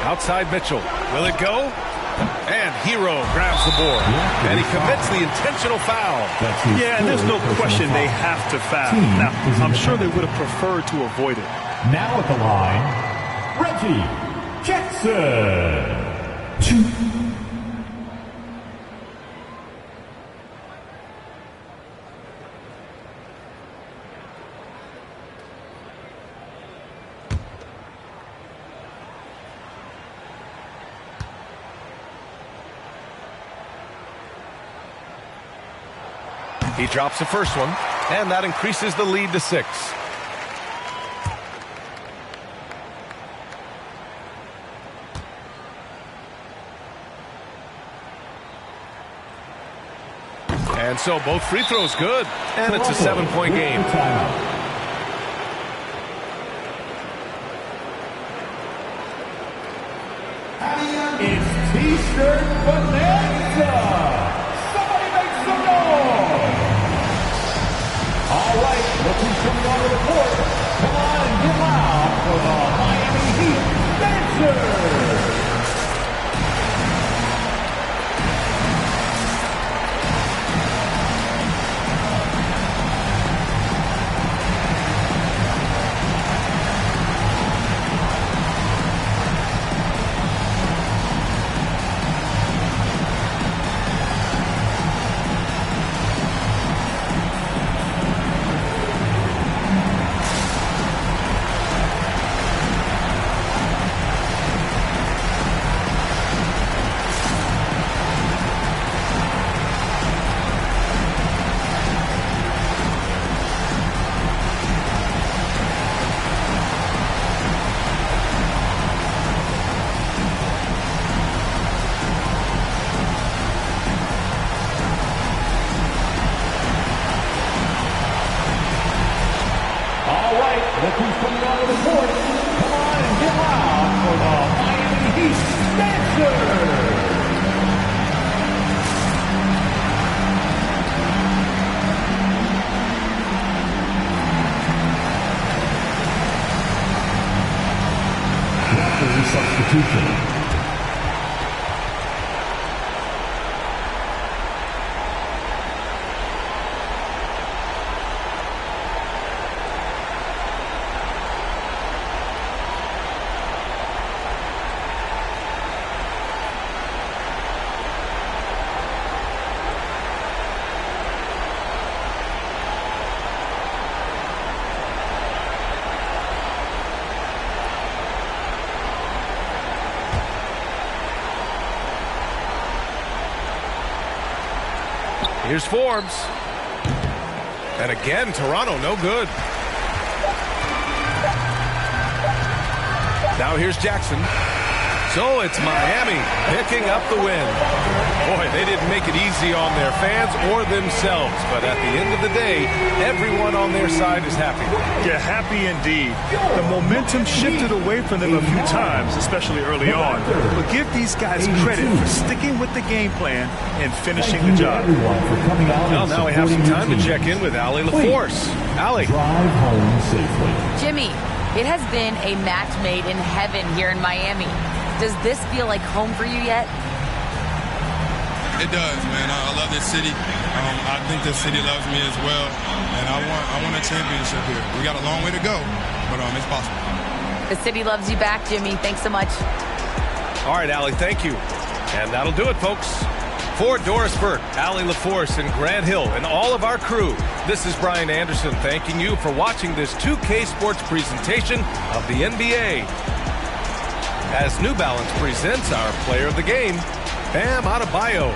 Outside Mitchell. Will it go? And Hero grabs the board. And he commits the intentional foul. Yeah, and there's no question they have to foul. Now, I'm sure they would have preferred to avoid it. Now at the line, Reggie Jackson. He drops the first one, and that increases the lead to 6. And so both free throws good, and it's a 7-point game. It's T-shirt bonanza. Somebody make some noise. All right, look who's coming onto the court. Come on and get loud for the Miami Heat dancers. Look who's coming onto the court. Come on and get loud for the Miami Heat dancers. Raptors substitution. Here's Forbes. And again, Toronto, no good. Now here's Jackson. So it's Miami picking up the win. Boy, they didn't make it easy on their fans or themselves. But at the end of the day, everyone on their side is happy. Yeah, happy indeed. The momentum shifted away from them a few times, especially early on. But give these guys credit for sticking with the game plan and finishing the job. Well, now we have some time to check in with Allie LaForce. Allie. Drive home safely. Jimmy, it has been a match made in heaven here in Miami. Does this feel like home for you yet? It does, man. I love this city. I think this city loves me as well. And I want a championship here. We got a long way to go, but it's possible. The city loves you back, Jimmy. Thanks so much. All right, Allie, thank you. And that'll do it, folks. For Doris Burke, Allie LaForce, and Grant Hill, and all of our crew, this is Brian Anderson thanking you for watching this 2K Sports presentation of the NBA. As New Balance presents our player of the game, Bam Adebayo.